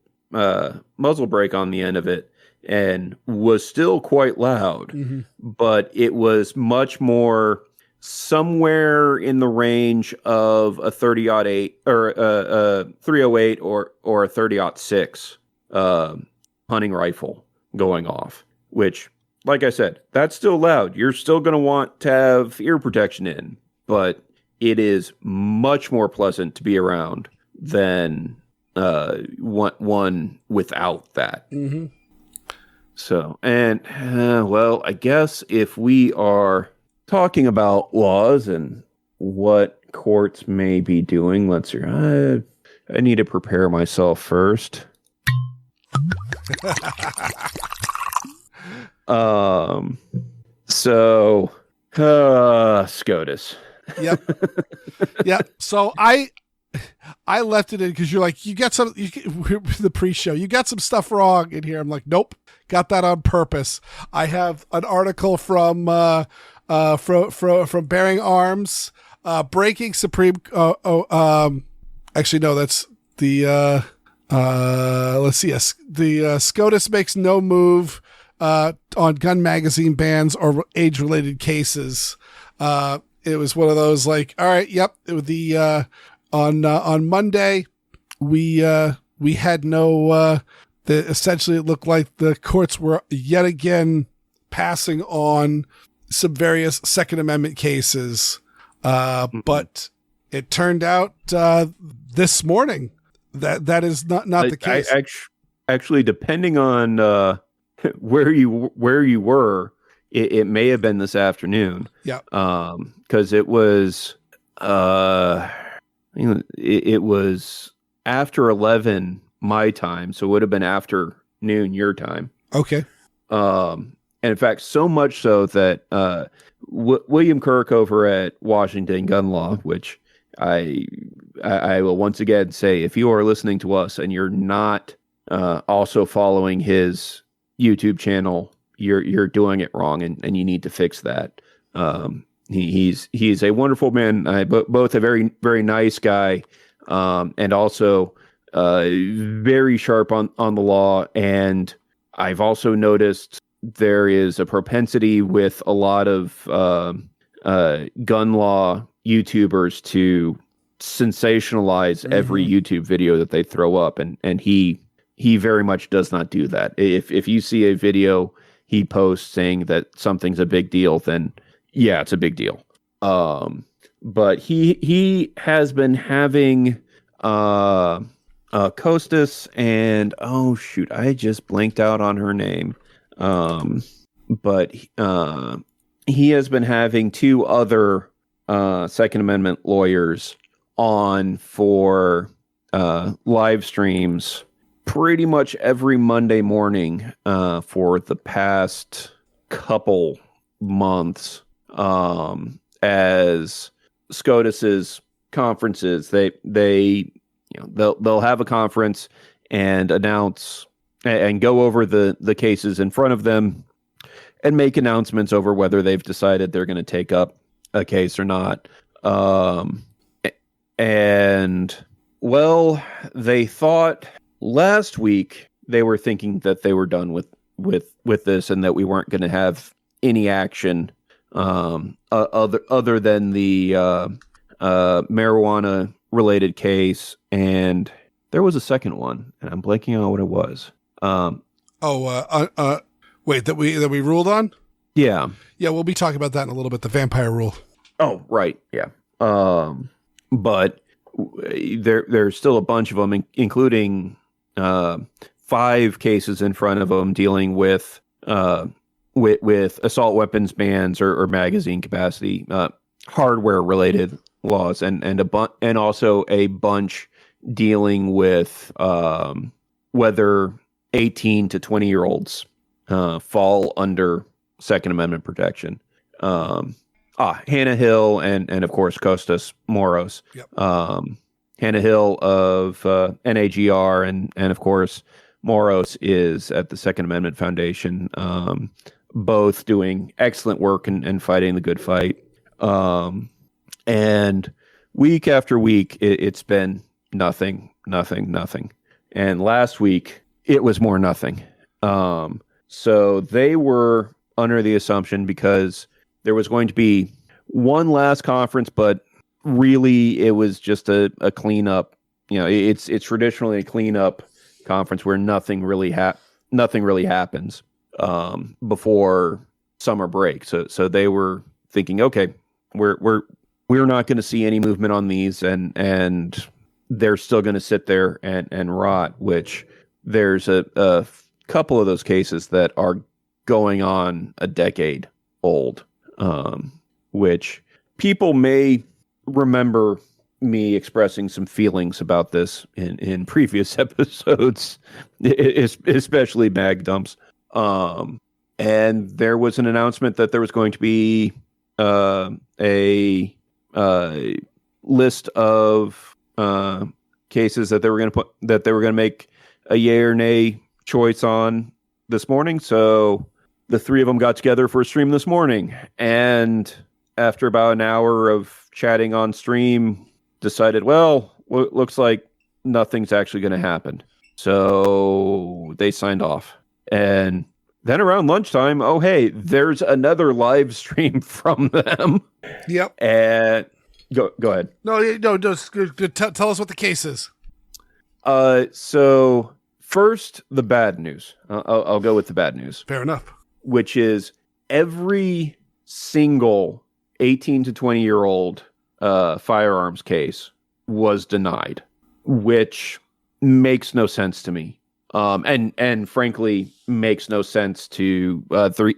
muzzle brake on the end of it and was still quite loud, but it was much more somewhere in the range of a 30-08 or a 308 or a 30-06 hunting rifle going off, which, like I said, that's still loud. You're still going to want to have ear protection in, but it is much more pleasant to be around than one without that. So, and well, I guess if we are talking about laws and what courts may be doing, let's see. I need to prepare myself first. So, SCOTUS. Yep. So I left it in because you're like, you got some, the pre-show, you got some stuff wrong in here. I'm like, nope, got that on purpose. I have an article from Bearing Arms, breaking Supreme. Actually, no, that's the. Let's see. The SCOTUS makes no move on gun magazine bans or age-related cases. It was one of those like, all right, yep. On Monday, we had no. Essentially, it looked like the courts were yet again passing on some various Second Amendment cases, but it turned out this morning that is not the case. Actually, depending on where you were, it may have been this afternoon. Yeah. Because it was it was after 11 my time, so it would have been after noon your time. Okay. And in fact, so much so that William Kirk over at Washington Gun Law, which I will once again say, if you are listening to us and you're not also following his YouTube channel, you're doing it wrong, and you need to fix that. He's a wonderful man, both a very, very nice guy, and also very sharp on the law. And I've also noticed there is a propensity with a lot of gun law YouTubers to sensationalize every YouTube video that they throw up, and he very much does not do that. If you see a video he posts saying that something's a big deal, then yeah, it's a big deal. But he has been having Costas and oh shoot, I just blanked out on her name. But he has been having two other Second Amendment lawyers on for live streams pretty much every Monday morning for the past couple months as SCOTUS's conferences. They'll have a conference and announce and go over the cases in front of them and make announcements over whether they've decided they're going to take up a case or not. And well, they thought last week they were thinking that they were done with this and that we weren't going to have any action other than the marijuana related case, and there was a second one, and I'm blanking on what it was. Wait, that we ruled on? Yeah, we'll be talking about that in a little bit. The vampire rule. Oh, right, yeah. But there's still a bunch of them, including 5 cases in front of them dealing with assault weapons bans or magazine capacity, hardware related laws, and also a bunch dealing with whether 18 to 20-year-olds fall under Second Amendment protection. Hannah Hill and of course Costas Moros. Yep. Hannah Hill of NAGR and of course Moros is at the Second Amendment Foundation, both doing excellent work and fighting the good fight. And week after week, it's been nothing. And last week, it was more nothing. So they were under the assumption, because there was going to be one last conference, but really it was just a cleanup. It's traditionally a cleanup conference where nothing really happens before summer break. So they were thinking, okay, we're not going to see any movement on these, and they're still going to sit there and rot. Which there's a couple of those cases that are going on a decade old, which people may remember me expressing some feelings about this in previous episodes, especially bag dumps. And there was an announcement that there was going to be a list of cases that they were going to make a yay or nay choice on this morning. So the three of them got together for a stream this morning, and after about an hour of chatting on stream, decided, well, looks like nothing's actually going to happen. So they signed off. And then around lunchtime, oh, hey, there's another live stream from them. Yep. And go ahead. No, just tell us what the case is. So first, the bad news. I'll go with the bad news. Fair enough. Which is every single 18 to 20-year-old firearms case was denied, which makes no sense to me. And frankly, makes no sense to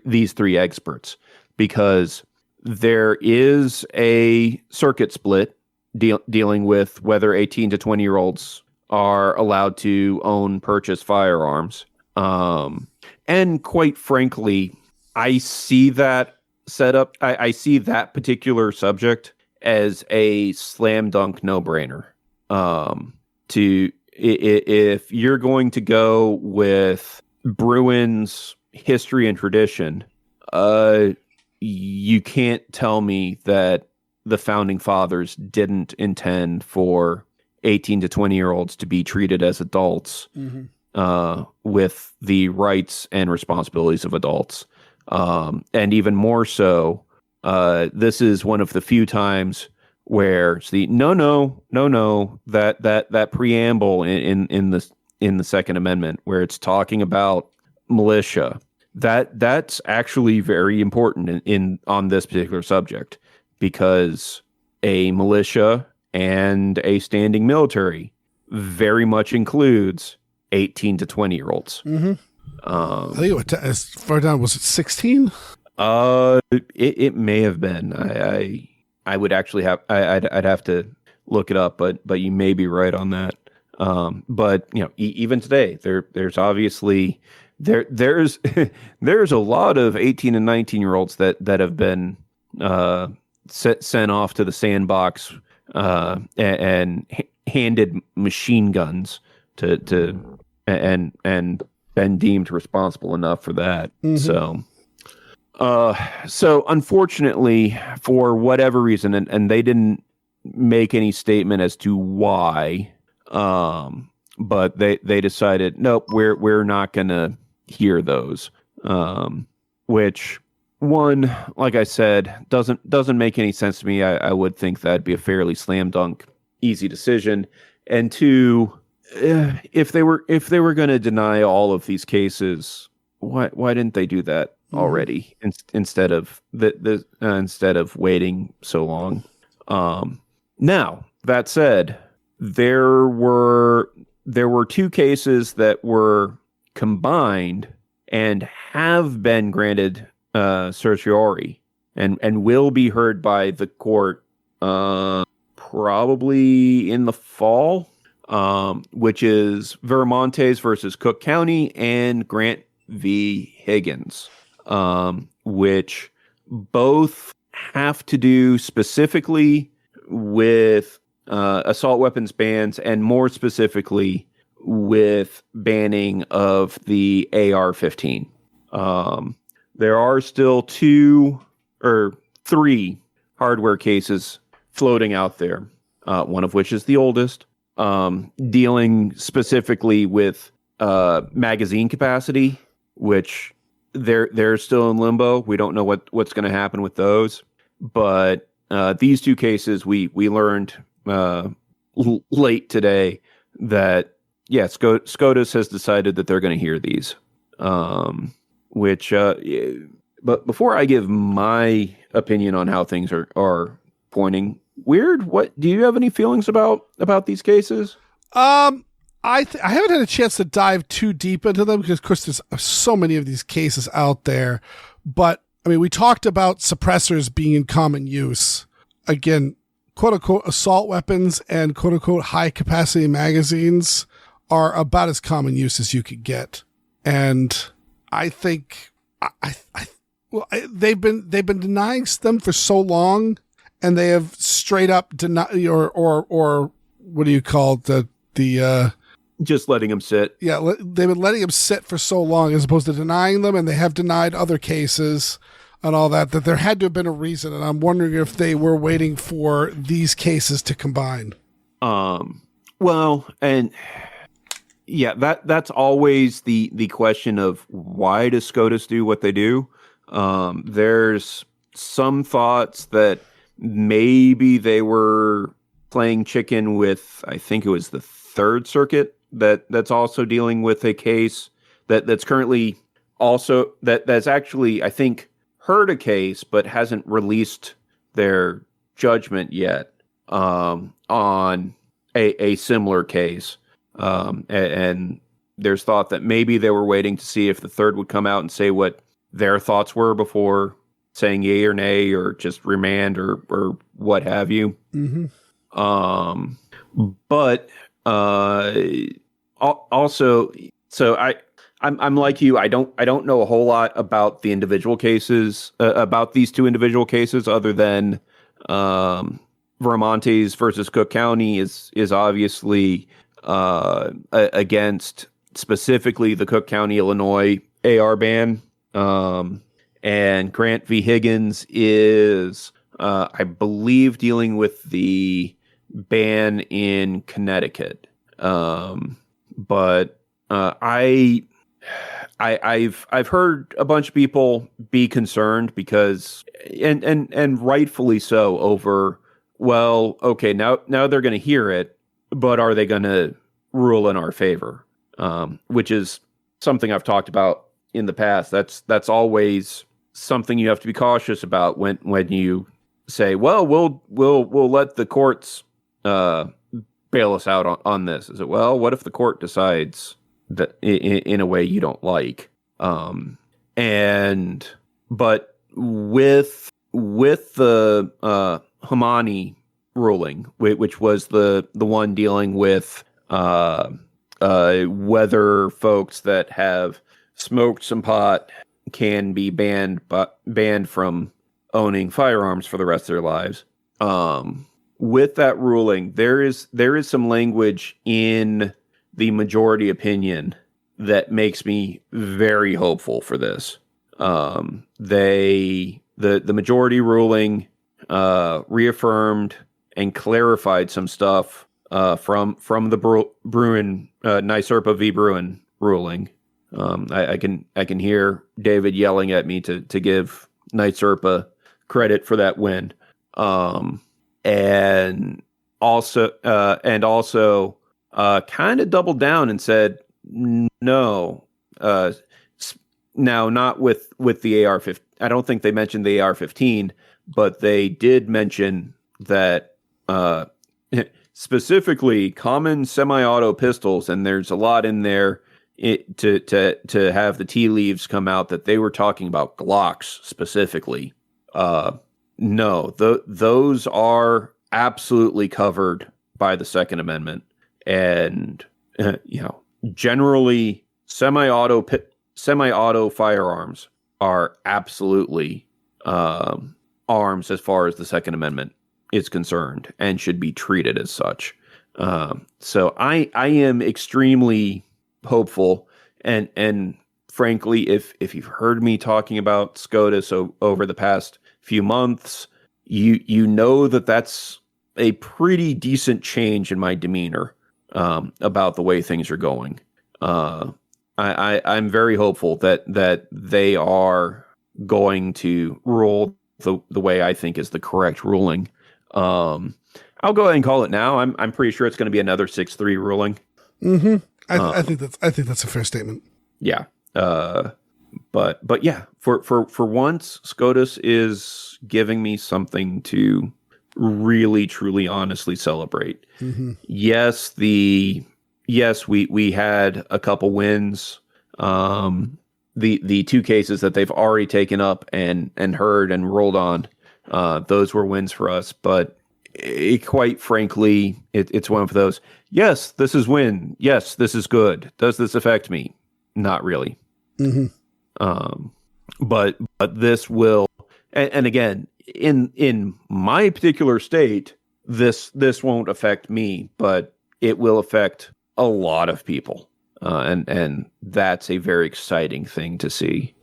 these three experts, because there is a circuit split dealing with whether 18 to 20-year-olds are allowed to purchase firearms. And quite frankly, I see that setup. I see that particular subject as a slam dunk no-brainer. If you're going to go with Bruin's history and tradition, you can't tell me that the founding fathers didn't intend for 18 to 20-year-olds to be treated as adults, with the rights and responsibilities of adults. And even more so, this is one of the few times where that preamble in the Second Amendment, where it's talking about militia, that's actually very important on this particular subject, because a militia and a standing military very much includes 18 to 20-year-olds. Mm-hmm. I think as far down, was it 16? It may have been. I would actually have. I'd have to look it up, but you may be right on that. But even today, there's obviously there's a lot of 18 and 19-year-olds that have been sent off to the sandbox and handed machine guns and been deemed responsible enough for that. Mm-hmm. So unfortunately, for whatever reason, and they didn't make any statement as to why, but they decided, nope, we're not gonna hear those. Which, one, like I said, doesn't make any sense to me. I would think that'd be a fairly slam dunk, easy decision. And two, if they were going to deny all of these cases, why didn't they do that already instead of instead of waiting so long? Now, that said, there were two cases that were combined and have been granted certiorari and will be heard by the court probably in the fall, which is Vermontes versus Cook County and Grant v. Higgins, which both have to do specifically with assault weapons bans, and more specifically with banning of the AR-15. There are still 2 or 3 hardware cases floating out there, one of which is the oldest, dealing specifically with magazine capacity, which they're still in limbo. We don't know what's going to happen with those. But these 2 cases, we learned late today that, yeah, SCOTUS has decided that they're going to hear these. But before I give my opinion on how things are pointing, Weer'd, what do you have any feelings about these cases? I haven't had a chance to dive too deep into them because, of course, there's so many of these cases out there. But I mean, we talked about suppressors being in common use. Again, quote unquote assault weapons and quote unquote high capacity magazines are about as common use as you could get. And I think they've been denying them for so long, and they have straight up denied or what do you call the just letting them sit. Yeah, they've been letting them sit for so long as opposed to denying them, and they have denied other cases and all that there had to have been a reason, and I'm wondering if they were waiting for these cases to combine. Well, and yeah, that's always the question of why does SCOTUS do what they do? There's some thoughts that maybe they were playing chicken with, I think it was the Third Circuit that's also dealing with a case that's currently also that's actually, I think, heard a case but hasn't released their judgment yet on a similar case. And there's thought that maybe they were waiting to see if the third would come out and say what their thoughts were before saying yay or nay or just remand or what have you. Mm-hmm. But also, so I'm like you. I don't know a whole lot about the individual cases, about these 2 individual cases, other than Vermontes versus Cook County is obviously against specifically the Cook County, Illinois AR ban. And Grant v. Higgins is, I believe, dealing with the ban in Connecticut. But I've heard a bunch of people be concerned because, and rightfully so, over, well, okay, now they're going to hear it, but are they going to rule in our favor? Which is something I've talked about in the past. That's always something you have to be cautious about when you say, well, we'll let the courts ban bail us out on this? Is it, well, what if the court decides that in a way you don't like? But with the Hamani ruling, which was the one dealing with whether folks that have smoked some pot can be banned from owning firearms for the rest of their lives. With that ruling, there is some language in the majority opinion that makes me very hopeful for this. The majority ruling reaffirmed and clarified some stuff from the Bruin NYSERPA v. Bruin ruling. I can hear David yelling at me to give NYSERPA credit for that win. And also kind of doubled down and said no. Now, not with the AR-15. I don't think they mentioned the AR-15, but they did mention that specifically common semi-auto pistols, and there's a lot in there to have the tea leaves come out that they were talking about Glocks specifically. No, those are absolutely covered by the Second Amendment, and generally semi-auto firearms are absolutely arms as far as the Second Amendment is concerned and should be treated as such. So I am extremely hopeful, and frankly, if you've heard me talking about SCOTUS over the past few months, you know that's a pretty decent change in my demeanor about the way things are going. I'm very hopeful that they are going to rule the way I think is the correct ruling. I'll go ahead and call it now. I'm pretty sure it's going to be another 6-3 ruling. Mm-hmm. I think that's a fair statement. Yeah. But yeah, for once, SCOTUS is giving me something to really, truly, honestly celebrate. Mm-hmm. Yes, we had a couple wins. The two cases that they've already taken up and heard and rolled on, those were wins for us. But quite frankly, it's one of those. Yes, this is win. Yes, this is good. Does this affect me? Not really. Mm-hmm. But this will, and again, in my particular state, this won't affect me, but it will affect a lot of people. And that's a very exciting thing to see.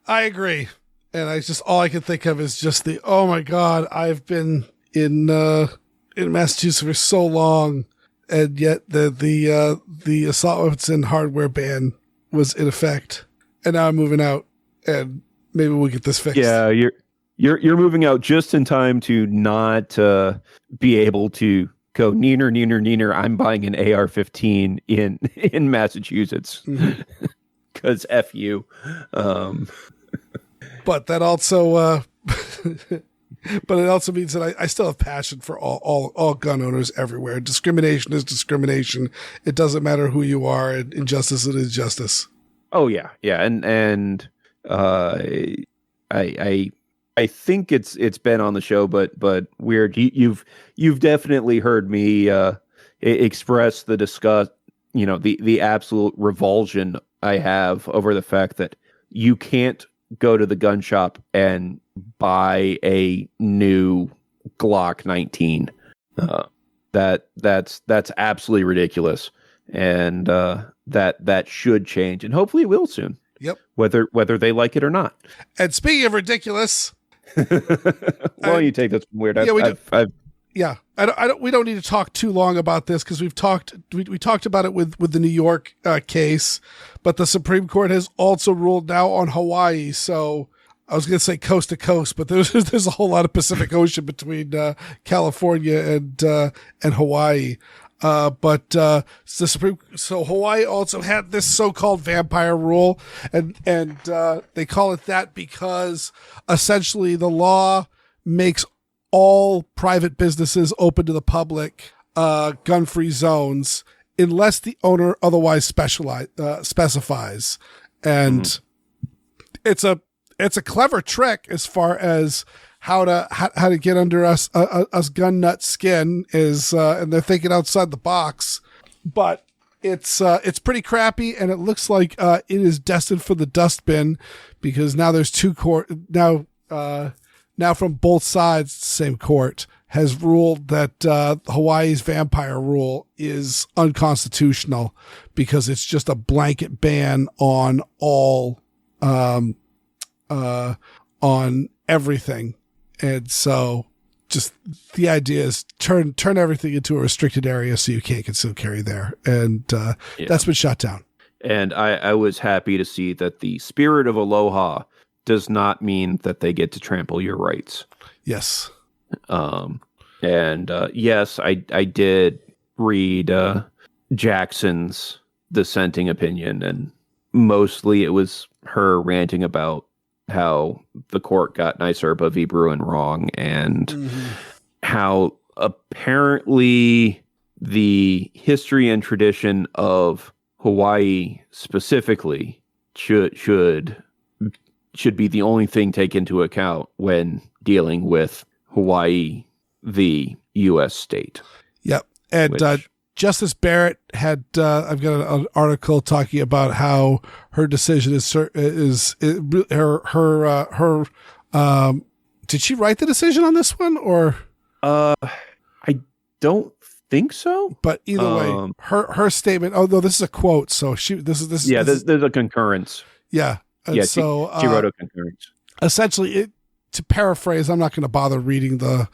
I agree. And all I can think of is just oh my God, I've been in Massachusetts for so long, and yet the assault weapons and hardware ban was in effect, and now I'm moving out, and maybe we'll get this fixed. Yeah, you're moving out just in time to not be able to go neener. I'm buying an AR-15 in Massachusetts because F you. But that also, but it also means that I still have passion for all gun owners everywhere. Discrimination is discrimination. It doesn't matter who you are, and injustice is justice. Oh yeah, and I think it's been on the show, but Weer'd, you've definitely heard me express the disgust, the absolute revulsion I have over the fact that you can't go to the gun shop and buy a new Glock 19. That's absolutely ridiculous, and that should change, and hopefully it will soon. Yep. Whether they like it or not. And speaking of ridiculous, why don't you take this from Weer'd? We don't need to talk too long about this because we talked about it with the New York case, but the Supreme Court has also ruled now on Hawaii. So I was going to say coast to coast, but there's a whole lot of Pacific Ocean between California and Hawaii. So Hawaii also had this so-called vampire rule, and they call it that because essentially the law makes all private businesses open to the public gun-free zones unless the owner otherwise specifies. And it's a clever trick as far as how to get under us gun nut skin is, and they're thinking outside the box, but it's pretty crappy, and it looks like it is destined for the dustbin, because now there's two court now from both sides. The same court has ruled that Hawaii's vampire rule is unconstitutional because it's just a blanket ban on all on everything. And so just the idea is turn everything into a restricted area so you can't conceal carry there. And that's been shut down. And I was happy to see that the spirit of aloha does not mean that they get to trample your rights. Yes. Yes, I did read Jackson's dissenting opinion, and mostly it was her ranting about how the court got NYSERPA v. Bruin wrong, and how apparently the history and tradition of Hawaii specifically should be the only thing taken into account when dealing with Hawaii, the U.S. state. Yep. And Justice Barrett had, I've got an article talking about how her decision did she write the decision on this one, or? I don't think so. But either way, her statement, although this is a quote, so there's a concurrence. Yeah. And so she wrote a concurrence. Essentially, to paraphrase, I'm not going to bother reading the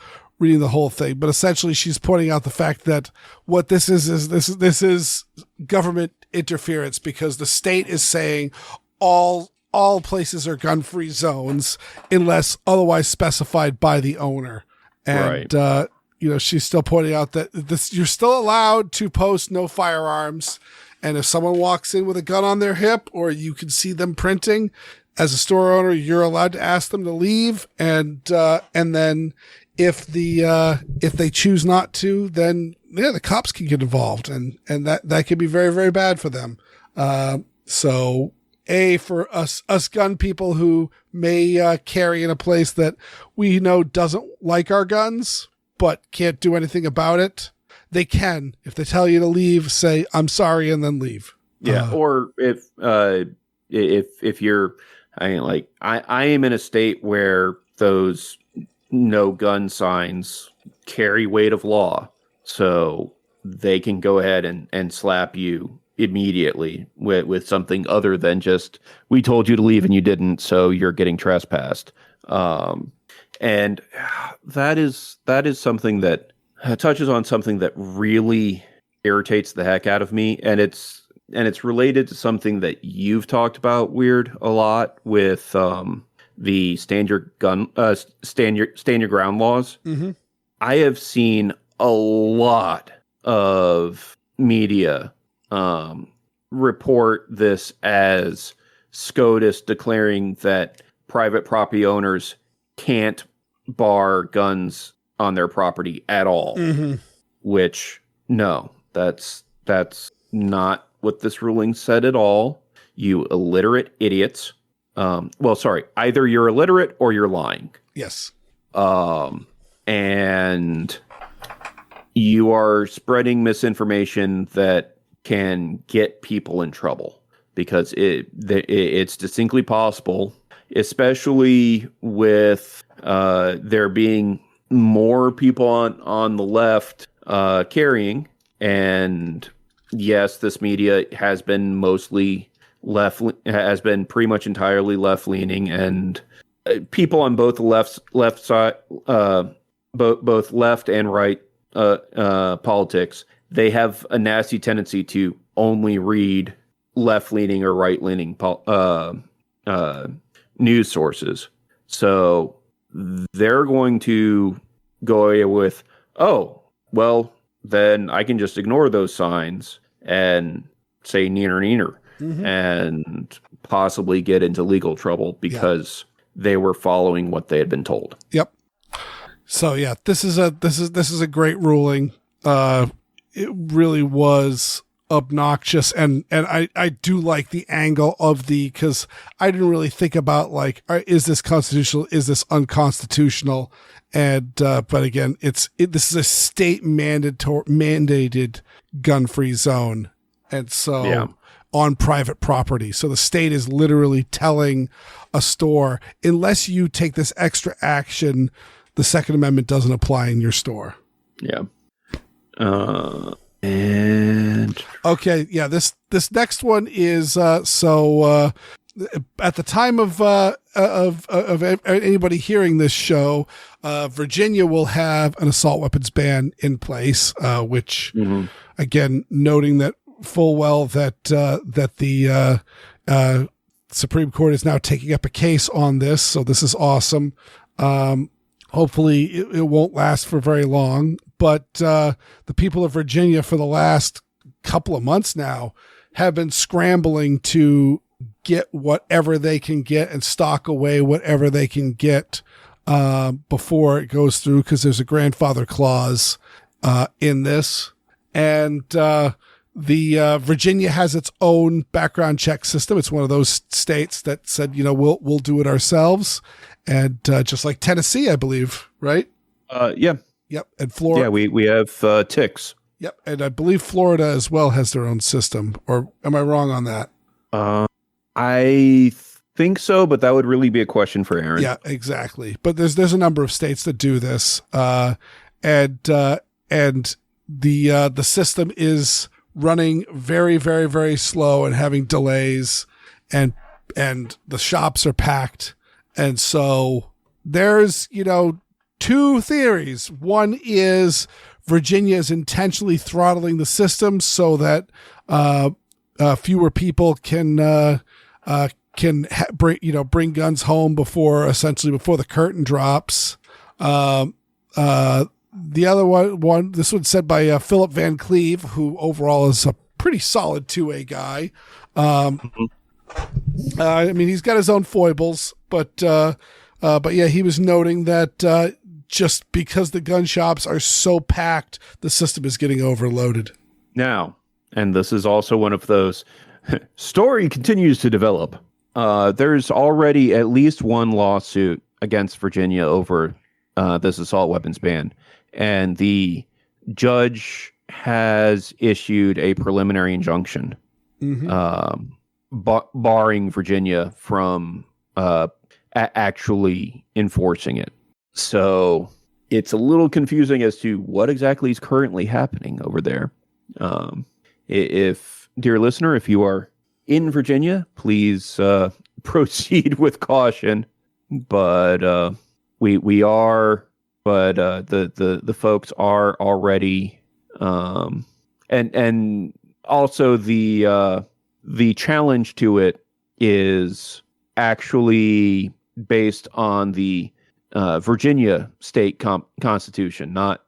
whole thing, but essentially she's pointing out the fact that what this is government interference, because the state is saying all places are gun-free zones unless otherwise specified by the owner. And, right. She's still pointing out that you're still allowed to post no firearms. And if someone walks in with a gun on their hip, or you can see them printing, as a store owner, you're allowed to ask them to leave. And then if they choose not to, then the cops can get involved, and that can be very, very bad for them. So for us gun people who may carry in a place that we know doesn't like our guns, but can't do anything about it, they can. If they tell you to leave, say, I'm sorry, and then leave. Yeah. Or if you're, I am in a state where those no gun signs carry weight of law, so they can go ahead and slap you immediately with something other than just, we told you to leave and you didn't, so you're getting trespassed. And that is something that touches on something that really irritates the heck out of me, and it's related to something that you've talked about, Weer'd, a lot with the stand your ground laws. Mm-hmm. I have seen a lot of media report this as SCOTUS declaring that private property owners can't bar guns on their property at all. Mm-hmm. Which, no, that's not what this ruling said at all. You illiterate idiots. Either you're illiterate or you're lying. Yes. And you are spreading misinformation that can get people in trouble, because it's distinctly possible, especially with there being more people on the left carrying. And yes, this media has been mostly has been pretty much entirely left leaning, and people on both the left side, both left and right politics, they have a nasty tendency to only read left leaning or right leaning news sources. So they're going to go away with, oh, well, then I can just ignore those signs and say neener neener. Mm-hmm. And possibly get into legal trouble because they were following what they had been told. Yep. So yeah, this is a great ruling. it really was obnoxious. And I do like the angle of because I didn't really think about like, is this constitutional? Is this unconstitutional? And, but again, this is a state mandated gun-free zone. And so on private property. So the state is literally telling a store, unless you take this extra action, the Second Amendment doesn't apply in your store. Yeah. And okay. Yeah. This next one is, at the time of anybody hearing this show, Virginia will have an assault weapons ban in place, which again, noting that full well that the Supreme Court is now taking up a case on this. So this is awesome. Hopefully it won't last for very long, but the people of Virginia for the last couple of months now have been scrambling to get whatever they can get and stock away whatever they can get before it goes through, because there's a grandfather clause in this. And the Virginia has its own background check system. It's one of those states that said, we'll do it ourselves. And just like Tennessee, I believe, right? Yeah. Yep. And Florida. Yeah, we have ticks. Yep. And I believe Florida as well has their own system. Or am I wrong on that? I think so, but that would really be a question for Aaron. Yeah, exactly. But there's a number of states that do this. And the system is running very, very, very slow and having delays, and the shops are packed. And so there's, two theories. One is Virginia is intentionally throttling the system so that fewer people can bring guns home before the curtain drops. The other one, this one's said by Philip Van Cleve, who overall is a pretty solid 2A guy. I mean, he's got his own foibles, but yeah, he was noting that just because the gun shops are so packed, the system is getting overloaded. Now, and this is also one of those story continues to develop. There's already at least one lawsuit against Virginia over this assault weapons ban, and the judge has issued a preliminary injunction barring Virginia from actually enforcing it. So it's a little confusing as to what exactly is currently happening over there. If, dear listener, if you are in Virginia, please proceed with caution. But we are, but the folks are already, and also the challenge to it is actually based on the Virginia state constitution, not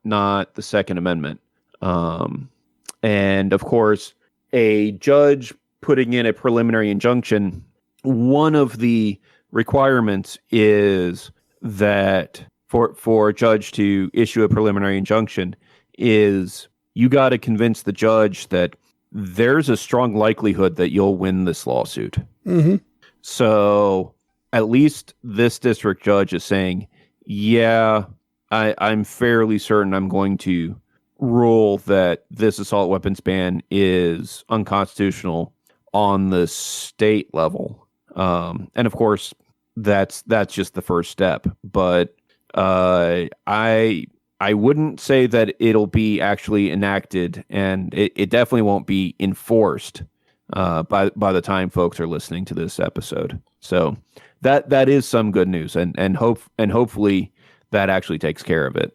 the Second Amendment. And of course, a judge putting in a preliminary injunction, one of the requirements is that for a judge to issue a preliminary injunction is you got to convince the judge that there's a strong likelihood that you'll win this lawsuit. So at least this district judge is saying, yeah, I'm fairly certain I'm going to rule that this assault weapons ban is unconstitutional on the state level. And of course, that's just the first step. But I wouldn't say that it'll be actually enacted, and it definitely won't be enforced by the time folks are listening to this episode. So that is some good news, and hopefully that actually takes care of it.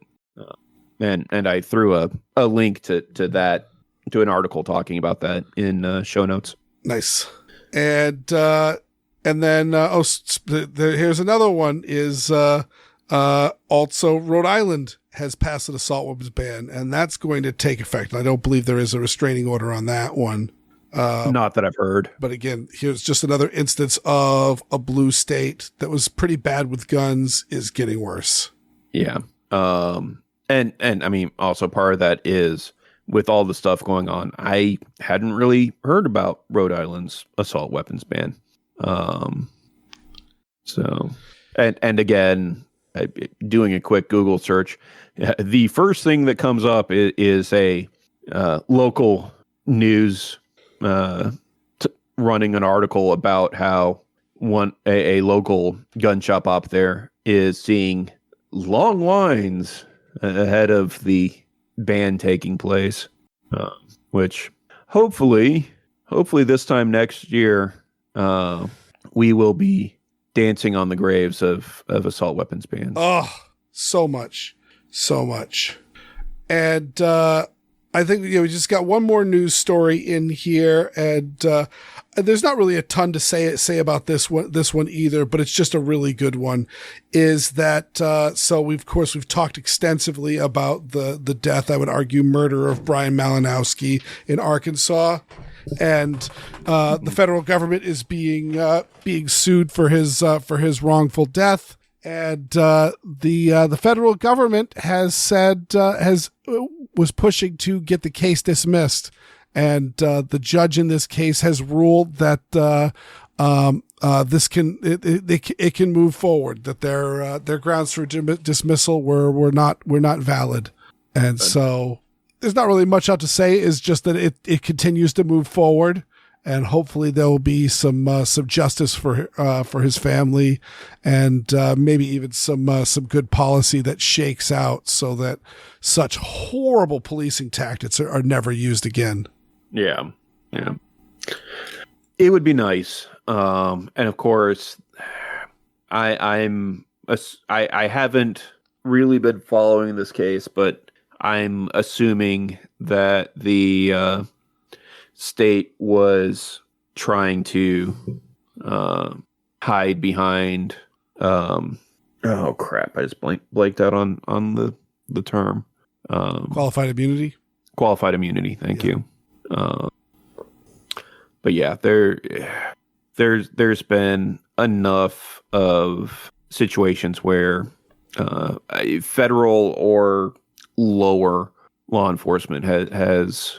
And I threw a link to that, to an article talking about that in show notes. Nice. And then here's another one is also Rhode Island has passed an assault weapons ban, and that's going to take effect. I don't believe there is a restraining order on that one. Not that I've heard. But again, here's just another instance of a blue state that was pretty bad with guns is getting worse. Yeah. And I mean, also part of that is with all the stuff going on, I hadn't really heard about Rhode Island's assault weapons ban. So, and again, doing a quick Google search, the first thing that comes up is a local news running an article about how a local gun shop up there is seeing long lines ahead of the ban taking place, which hopefully this time next year, we will be dancing on the graves of assault weapons bans. Oh, so much. And I think we just got one more news story in here, and there's not really a ton to say about this one either, but it's just a really good one. Is that so? We've talked extensively about the death, I would argue, murder of Brian Malinowski in Arkansas, and the federal government is being sued for his wrongful death. And the federal government has said was pushing to get the case dismissed, and the judge in this case has ruled that this can move forward. That their grounds for dismissal were not valid, and so there's not really much out to say. Is just that it continues to move forward. And hopefully there will be some justice for his family, and maybe even some good policy that shakes out so that such horrible policing tactics are never used again. Yeah. It would be nice, and of course, I haven't really been following this case, but I'm assuming that the state was trying to hide behind oh crap, I just blanked out on the term. Qualified immunity. Thank you. But yeah, there's been enough of situations where federal or lower law enforcement has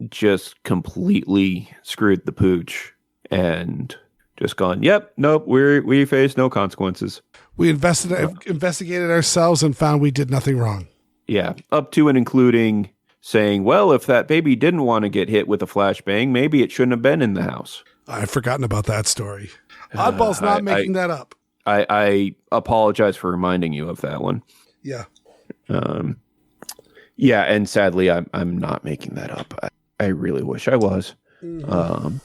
just completely screwed the pooch and just gone, yep, nope, we face no consequences. We investigated ourselves and found we did nothing wrong. Yeah, up to and including saying, well, if that baby didn't want to get hit with a flashbang, maybe it shouldn't have been in the house. I've forgotten about that story. Oddball's not making that up. I apologize for reminding you of that one. Yeah. Yeah, and sadly, I'm not making that up. I really wish I was. Mm-hmm.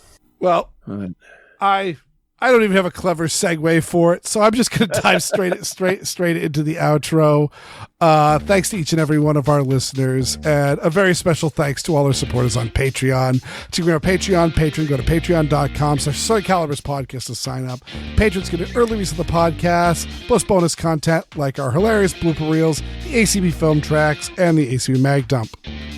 I don't even have a clever segue for it, so I'm just going to dive straight into the outro. Thanks to each and every one of our listeners, and a very special thanks to all our supporters on Patreon. To go to Patreon, go to patreon.com/Assorted Podcast to sign up. Patrons get an early release of the podcast, plus bonus content like our hilarious blooper reels, the ACB film tracks, and the ACB mag dump.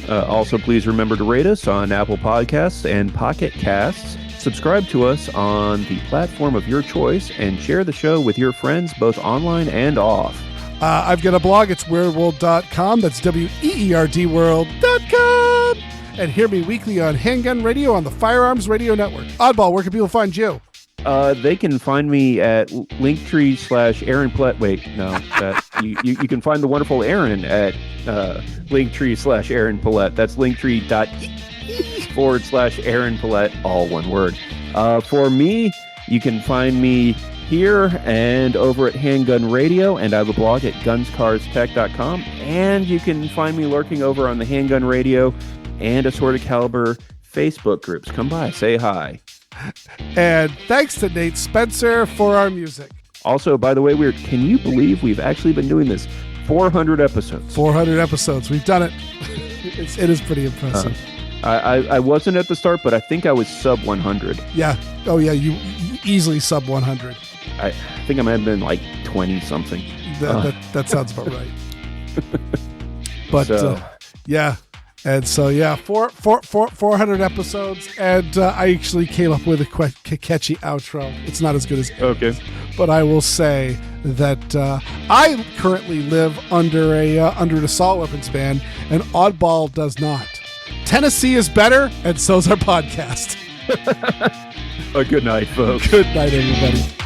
Also, please remember to rate us on Apple Podcasts and Pocket Casts. Subscribe to us on the platform of your choice and share the show with your friends, both online and off. I've got a blog. It's weerdworld.com. That's weerdworld.com. And hear me weekly on Handgun Radio on the Firearms Radio Network. Oddball, where can people find you? They can find me at Linktree/Aaron Paulette. Wait, no. You can find the wonderful Aaron at Linktree/Aaron Paulette. That's linktree.com/Aaron Paulette, all one word. For me, you can find me here and over at Handgun Radio, and I have a blog at gunscarstech.com, and you can find me lurking over on the Handgun Radio and Assorted Caliber Facebook groups. Come by, say hi. And thanks to Nate Spencer for our music. Also, by the way, can you believe we've actually been doing this 400 episodes? 400 episodes. We've done it. It is pretty impressive. I wasn't at the start, but I think I was sub 100. Yeah. Oh, yeah. You easily sub 100. I think I might have been like 20 something. That sounds about right. But yeah. And so, yeah, 400 episodes, and I actually came up with a catchy outro. It's not as good as Okay. but I will say that I currently live under an assault weapons ban, and Oddball does not. Tennessee is better, and so's our podcast. Good night, folks. Good night, everybody.